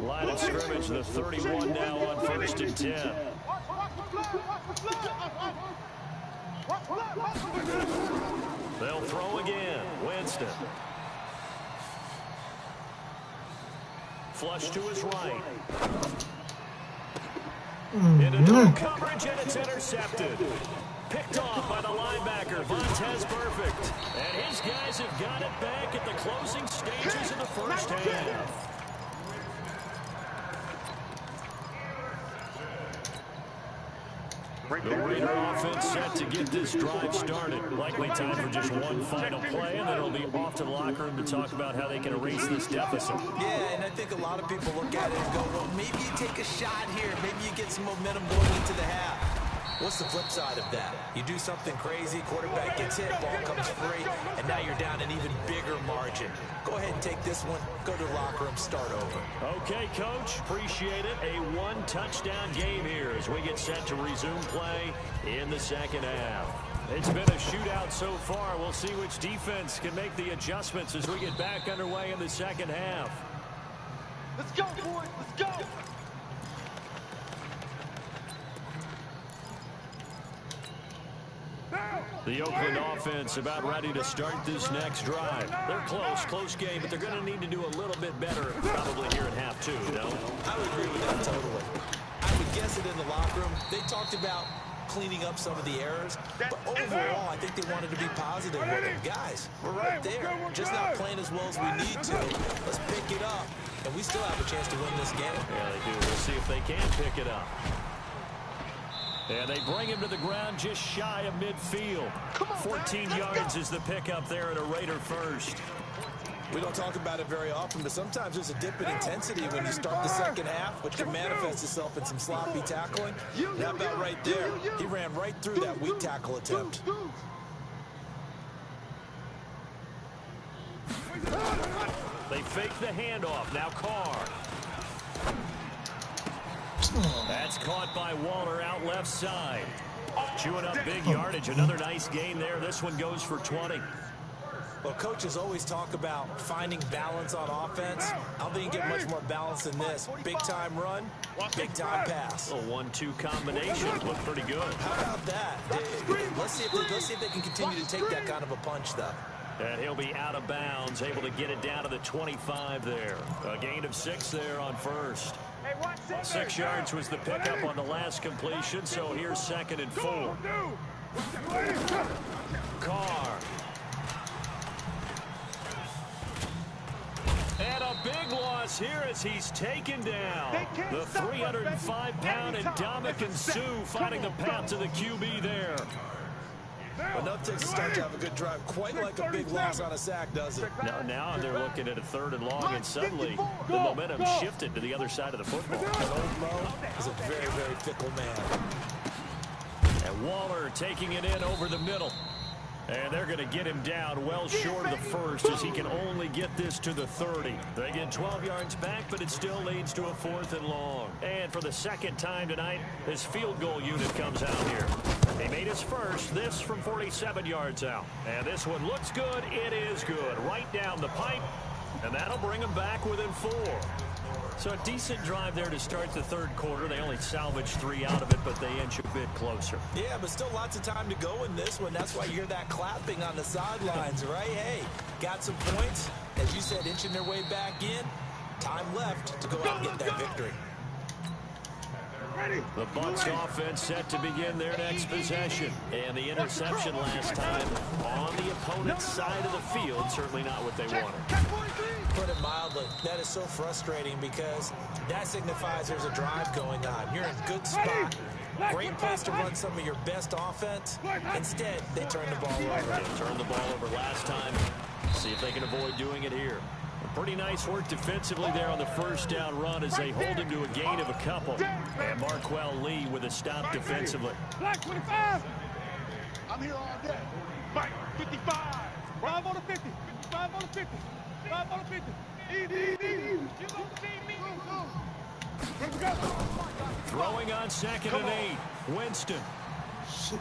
B: Line of scrimmage, the 31 now on 1st and 10. They'll throw again. Winston. Flush to his right. Into double coverage, and it's intercepted. Picked off by the linebacker, Vontez Perfect. And his guys have got it back at the closing stages of the first half. The Raider offense set to get this drive started. Likely time for just one final play, and then it'll be off to the locker room to talk about how they can erase this deficit.
D: Yeah, and I think a lot of people look at it and go, well, maybe you take a shot here. Maybe you get some momentum going into the half. What's the flip side of that? You do something crazy, quarterback gets hit, ball comes free, and now you're down an even bigger margin. Go ahead and take this one, go to the locker room, start over.
B: Okay, Coach, appreciate it. A one-touchdown game here as we get set to resume play in the second half. It's been a shootout so far. We'll see which defense can make the adjustments as we get back underway in the second half.
C: Let's go, boys. Let's go.
B: The Oakland offense about ready to start this next drive. They're close game, but they're going to need to do a little bit better probably here in half two, no?
D: I would agree with that totally. I would guess it in the locker room. They talked about cleaning up some of the errors, but overall, I think they wanted to be positive with them. Guys, we're right there, just not playing as well as we need to. Let's pick it up, and we still have a chance to win this game.
B: Yeah, they do. We'll see if they can pick it up. And they bring him to the ground just shy of midfield. 14 yards is the pickup there at a Raider first.
D: We don't talk about it very often, but sometimes there's a dip in intensity when you start the second half, which can manifest itself in some sloppy tackling. That about right there. He ran right through that weak tackle attempt.
B: They fake the handoff. Now Carr. That's caught by Waller out left side. Chewing up big yardage. Another nice gain there. This one goes for 20.
D: Well, coaches always talk about finding balance on offense. I don't think you get much more balance than this. Big-time run, big-time pass.
B: A 1-2 combination. Looked pretty good.
D: How about that? Let's see if they can continue to take that kind of a punch, though.
B: And he'll be out of bounds, able to get it down to the 25 there. A gain of 6 there on first. 6 yards was the pickup on the last completion, so here's 2nd and 4. Carr. And a big loss here as he's taken down. The 305-pound Ndamukong Suh finding the path to the QB there.
D: Enough takes to start to have a good drive. Quite like a big loss on a sack, does it?
B: Now they're looking at a 3rd and long, and suddenly the momentum shifted to the other side of the football.
D: And old Mo is a very, very fickle man.
B: And Waller taking it in over the middle. And they're going to get him down well short of the first as he can only get this to the 30. They get 12 yards back, but it still leads to a 4th and long. And for the second time tonight, his field goal unit comes out here. He made his first, this from 47 yards out. And this one looks good. It is good. Right down the pipe. And that'll bring him back within 4. So a decent drive there to start the 3rd quarter. They only salvaged 3 out of it, but they inch a bit closer.
D: Yeah, but still lots of time to go in this one. That's why you hear that clapping on the sidelines, right? Hey, got some points. As you said, inching their way back in. Time left to go out and get that victory.
B: The Bucs offense set to begin their next possession. And the interception last time on the opponent's side of the field. Certainly not what they wanted.
D: Put it mildly, that is so frustrating because that signifies there's a drive going on. You're in a good spot. Great place to run some of your best offense. Instead, they turn the ball over.
B: They turned the ball over last time. See if they can avoid doing it here. Pretty nice work defensively there on the first down run as they hold him to a gain of a couple. And Marquell Lee with a stop defensively.
E: Black 25. I'm here all day. Mike, 55. 5 on the 50. 5 on the 50. 5 on the 50. Easy. You gonna see me? Let's go.
B: Throwing on 2nd and 8. Winston.
A: Shit.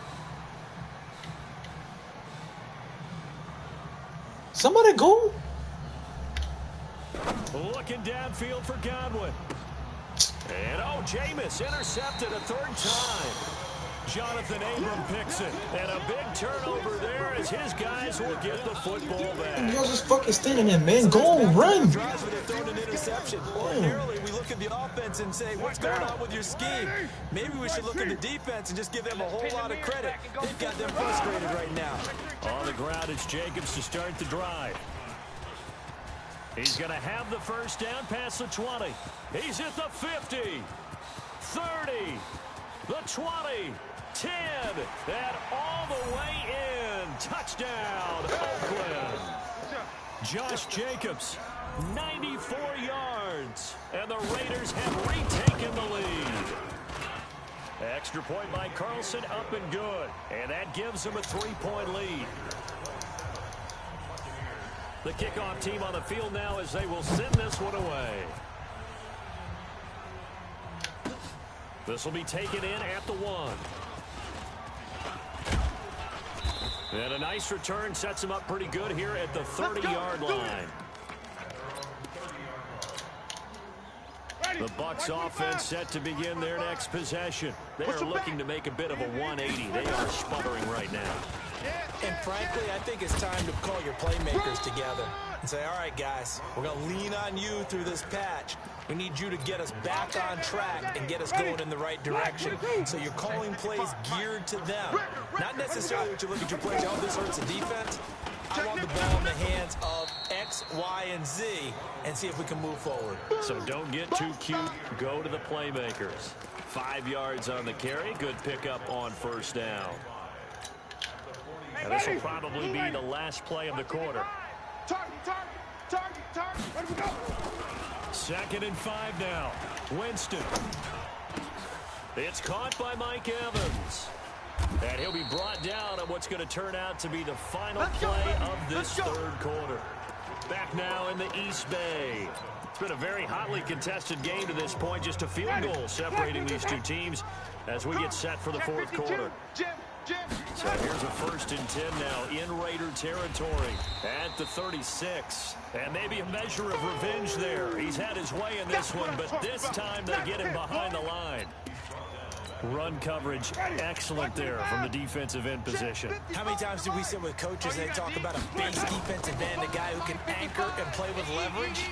A: Somebody go.
B: Looking downfield for Godwin. And Jameis intercepted a 3rd time. Jonathan Abram picks it. And a big turnover there as his guys will get the football back.
A: Y'all just fucking standing there, man. Go, run.
D: Drives when they've thrown an interception. Ordinarily, we look at the offense and say, what's going on with your scheme? Maybe we should look at the defense and just give them a whole lot of credit. They've got them frustrated right now.
B: On the ground, it's Jacobs to start the drive. He's going to have the first down past the 20. He's at the 50, 30, the 20, 10, and all the way in. Touchdown, Oakland. Josh Jacobs, 94 yards, and the Raiders have retaken the lead. Extra point by Carlson, up and good. And that gives them a 3-point lead. The kickoff team on the field now as they will send this one away. This will be taken in at the 1. And a nice return sets them up pretty good here at the 30-yard line. The Bucs offense set to begin their next possession. They are looking to make a bit of a 180. They are sputtering right now.
D: And frankly, I think it's time to call your playmakers together and say, all right, guys, we're going to lean on you through this patch. We need you to get us back on track and get us going in the right direction. So you're calling plays geared to them. Not necessarily what you look at your plays, oh, this hurts the defense. I want the ball in the hands of X, Y, and Z and see if we can move forward.
B: So don't get too cute. Go to the playmakers. 5 yards on the carry. Good pickup on first down. And this will probably be the last play of the quarter.
E: Ready to go.
B: 2nd and 5 now. Winston. It's caught by Mike Evans. And he'll be brought down on what's going to turn out to be the final play of this third quarter. Back now in the East Bay. It's been a very hotly contested game to this point. Just a field goal separating these two teams as we get set for the fourth quarter. So here's a 1st and 10 now in Raider territory at the 36. And maybe a measure of revenge there. He's had his way in this one, but this time they get him behind the line. Run coverage excellent there from the defensive end position.
D: How many times do we sit with coaches and they talk about a base defensive end, a guy who can anchor and play with leverage?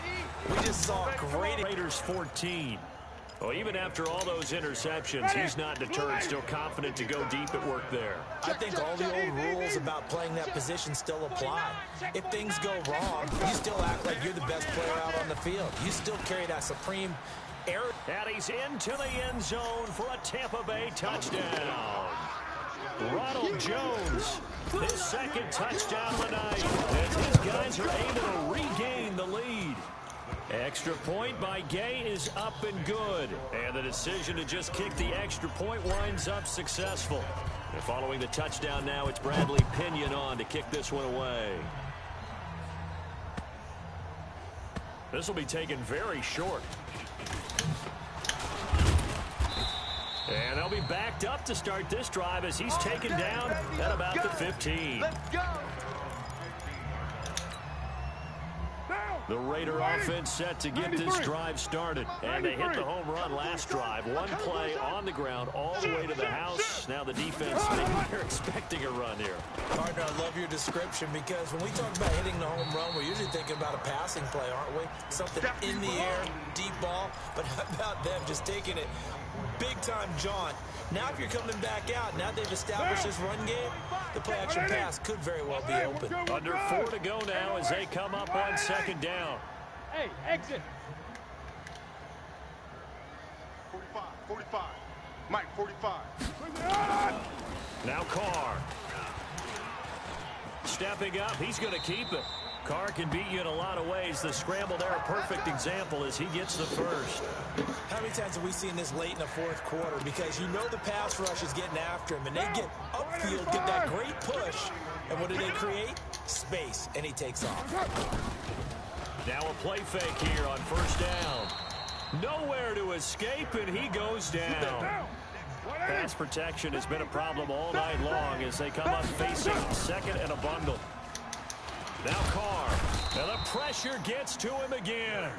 D: We just saw great.
B: Raiders 14. Well, even after all those interceptions, he's not deterred, still confident to go deep at work there.
D: I think all the old rules about playing that position still apply. If things go wrong, you still act like you're the best player out on the field. You still carry that supreme air.
B: And he's into the end zone for a Tampa Bay touchdown. Ronald Jones, his 2nd touchdown of the night, as his guys are able to regain the lead. Extra point by Gay is up and good. And the decision to just kick the extra point winds up successful. And following the touchdown now, it's Bradley Pinion on to kick this one away. This will be taken very short. And they'll be backed up to start this drive as he's taken down at about the 15.
C: Let's go.
B: The Raider offense set to get this drive started. And they hit the home run last drive. One play on the ground all the way to the house. Now the defense, maybe they're expecting a run here.
D: Partner, I love your description because when we talk about hitting the home run, we're usually thinking about a passing play, aren't we? Something in the air, deep ball. But how about them just taking it big-time jaunt? Now if you're coming back out, now they've established this run game, the play-action pass could very well be open.
B: Under 4 to go now as they come up on 2nd down.
E: Hey, exit.
C: 45. Mike, 45.
B: Now Carr. Stepping up, he's going to keep it. Carr can beat you in a lot of ways. The scramble there, a perfect example as he gets the first.
D: How many times have we seen this late in the fourth quarter? Because you know the pass rush is getting after him, and they get upfield, get that great push, and what do they create? Space, and he takes off.
B: Now a play fake here on 1st down. Nowhere to escape, and he goes down. Pass protection has been a problem all night long as they come up facing 2nd and a bundle. Now Carr, and the pressure gets to him again.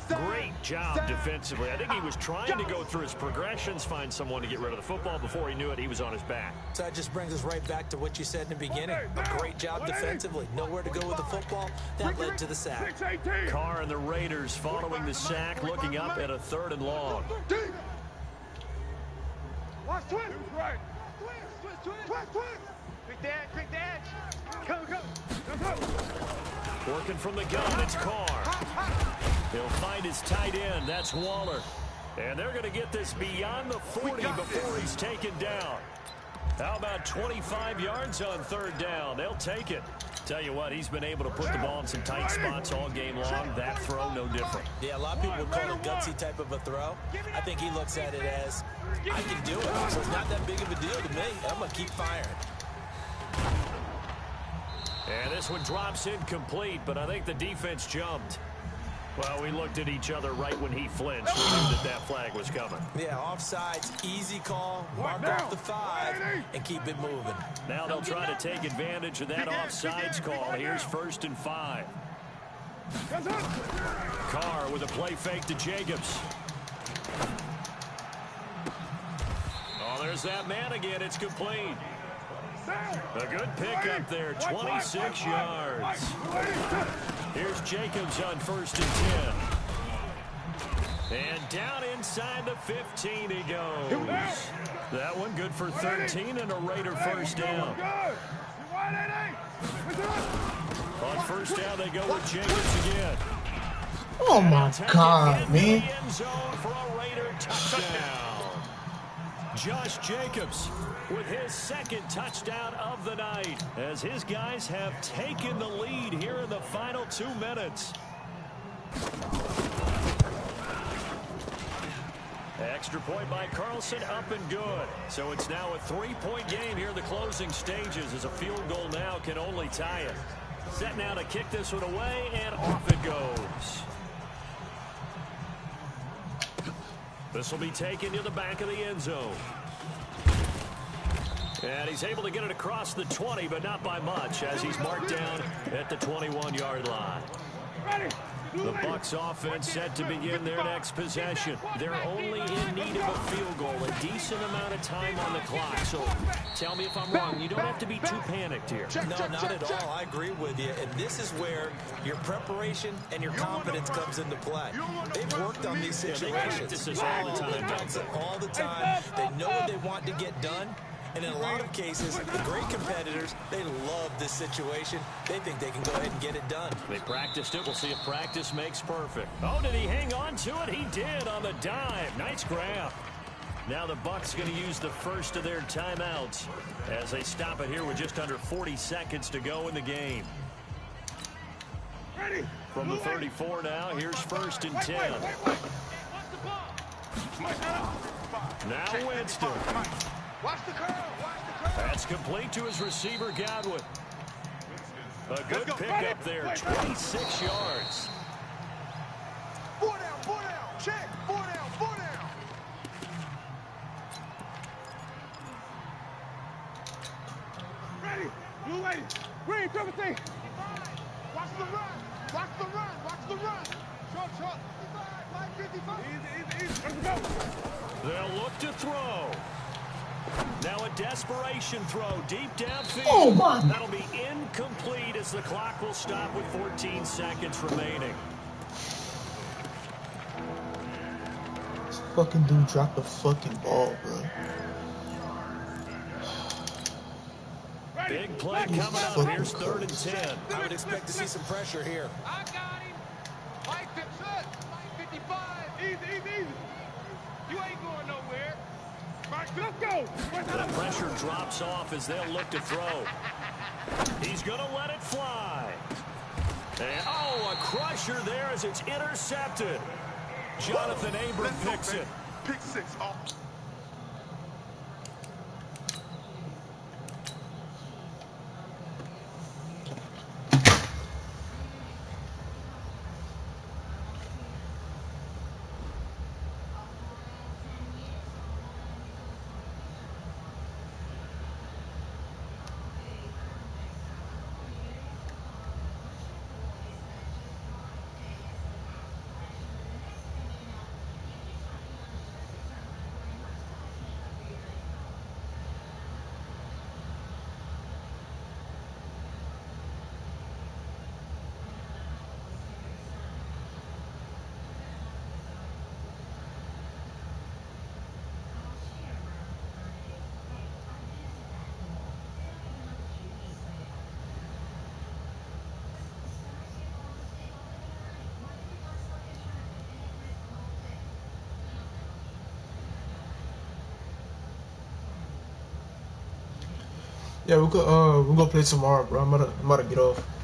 B: Great job defensively. I think he was trying to go through his progressions, find someone to get rid of the football. Before he knew it, he was on his back.
D: So that just brings us right back to what you said in the beginning. A great job defensively. Nowhere to go with the football. That led to the sack.
B: Carr and the Raiders following the sack, looking up at a 3rd and long.
E: Watch twist. Right. Twist. Quick dash. Go.
B: Working from the gun, it's Carr. He'll find his tight end, that's Waller. And they're going to get this beyond the 40 before he's taken down. How about 25 yards on 3rd down? They'll take it. Tell you what, he's been able to put the ball in some tight spots all game long. That throw, no different.
D: Yeah, a lot of people would call it a gutsy type of a throw. I think he looks at it as, I can do it, so it's not that big of a deal to me. I'm going to keep firing.
B: And this one drops incomplete, but I think the defense jumped. Well, we looked at each other right when he flinched. We knew that that flag was coming.
D: Yeah, offsides, easy call, mark off the 5, and keep it moving.
B: Now they'll try to take advantage of that offsides call. Here's 1st and 5. Carr with a play fake to Jacobs. Oh, there's that man again. It's complete. A good pickup there, 26 yards. Here's Jacobs on 1st and 10. And down inside the 15 he goes. That one good for 13 and a Raider first down. On first down, they go with Jacobs again.
A: Oh my God, man.
B: End zone for a Raider touchdown. Josh Jacobs with his 2nd touchdown of the night as his guys have taken the lead here in the final 2 minutes. Extra point by Carlson, up and good. So it's now a 3-point game here in the closing stages as a field goal now can only tie it. Set now to kick this one away, and off it goes. This will be taken to the back of the end zone. And he's able to get it across the 20, but not by much, as he's marked down at the 21-yard line. The Bucs offense set to begin their next possession. They're only in need of a field goal, a decent amount of time on the clock. So tell me if I'm wrong. You don't have to be too panicked here.
D: No, not at all. I agree with you. And this is where your preparation and your confidence comes into play. They've worked on these situations.
B: They practice this all the time.
D: They practice it all the time. They know what they want to get done. And in a lot of cases, the great competitors, they love this situation. They think they can go ahead and get it done.
B: They practiced it. We'll see if practice makes perfect. Oh, did he hang on to it? He did on the dive. Nice grab. Now the Bucs going to use the first of their timeouts as they stop it here with just under 40 seconds to go in the game. From the 34 now, here's 1st and 10. Now Winston.
C: Watch the curl. Watch the curl.
B: That's complete to his receiver, Godwin. A good pickup there, 26 yards.
C: 4 down, 4 down. Check. 4 down, 4 down.
E: Ready. Blue lady. Green, 17.
C: Watch the run. Watch the run. Watch the run. Short, short. 55.
E: Easy. Let's go.
B: They'll look to throw. Now a desperation throw deep downfield.
A: Oh my.
B: That'll be incomplete as the clock will stop with 14 seconds remaining.
A: This fucking dude dropped the fucking ball, bro.
B: Big play coming up. Here's 3rd and 10.
D: I would expect to see some pressure here.
C: I got him. Mike 55.
E: Easy.
C: You ain't going nowhere.
E: Let's go.
B: The pressure drops off as they'll look to throw. He's going to let it fly. And, oh, a crusher there as it's intercepted. Jonathan Abram picks it.
C: Pick 6.
A: Yeah, we could we'll go play tomorrow, bro. I'm about to get off.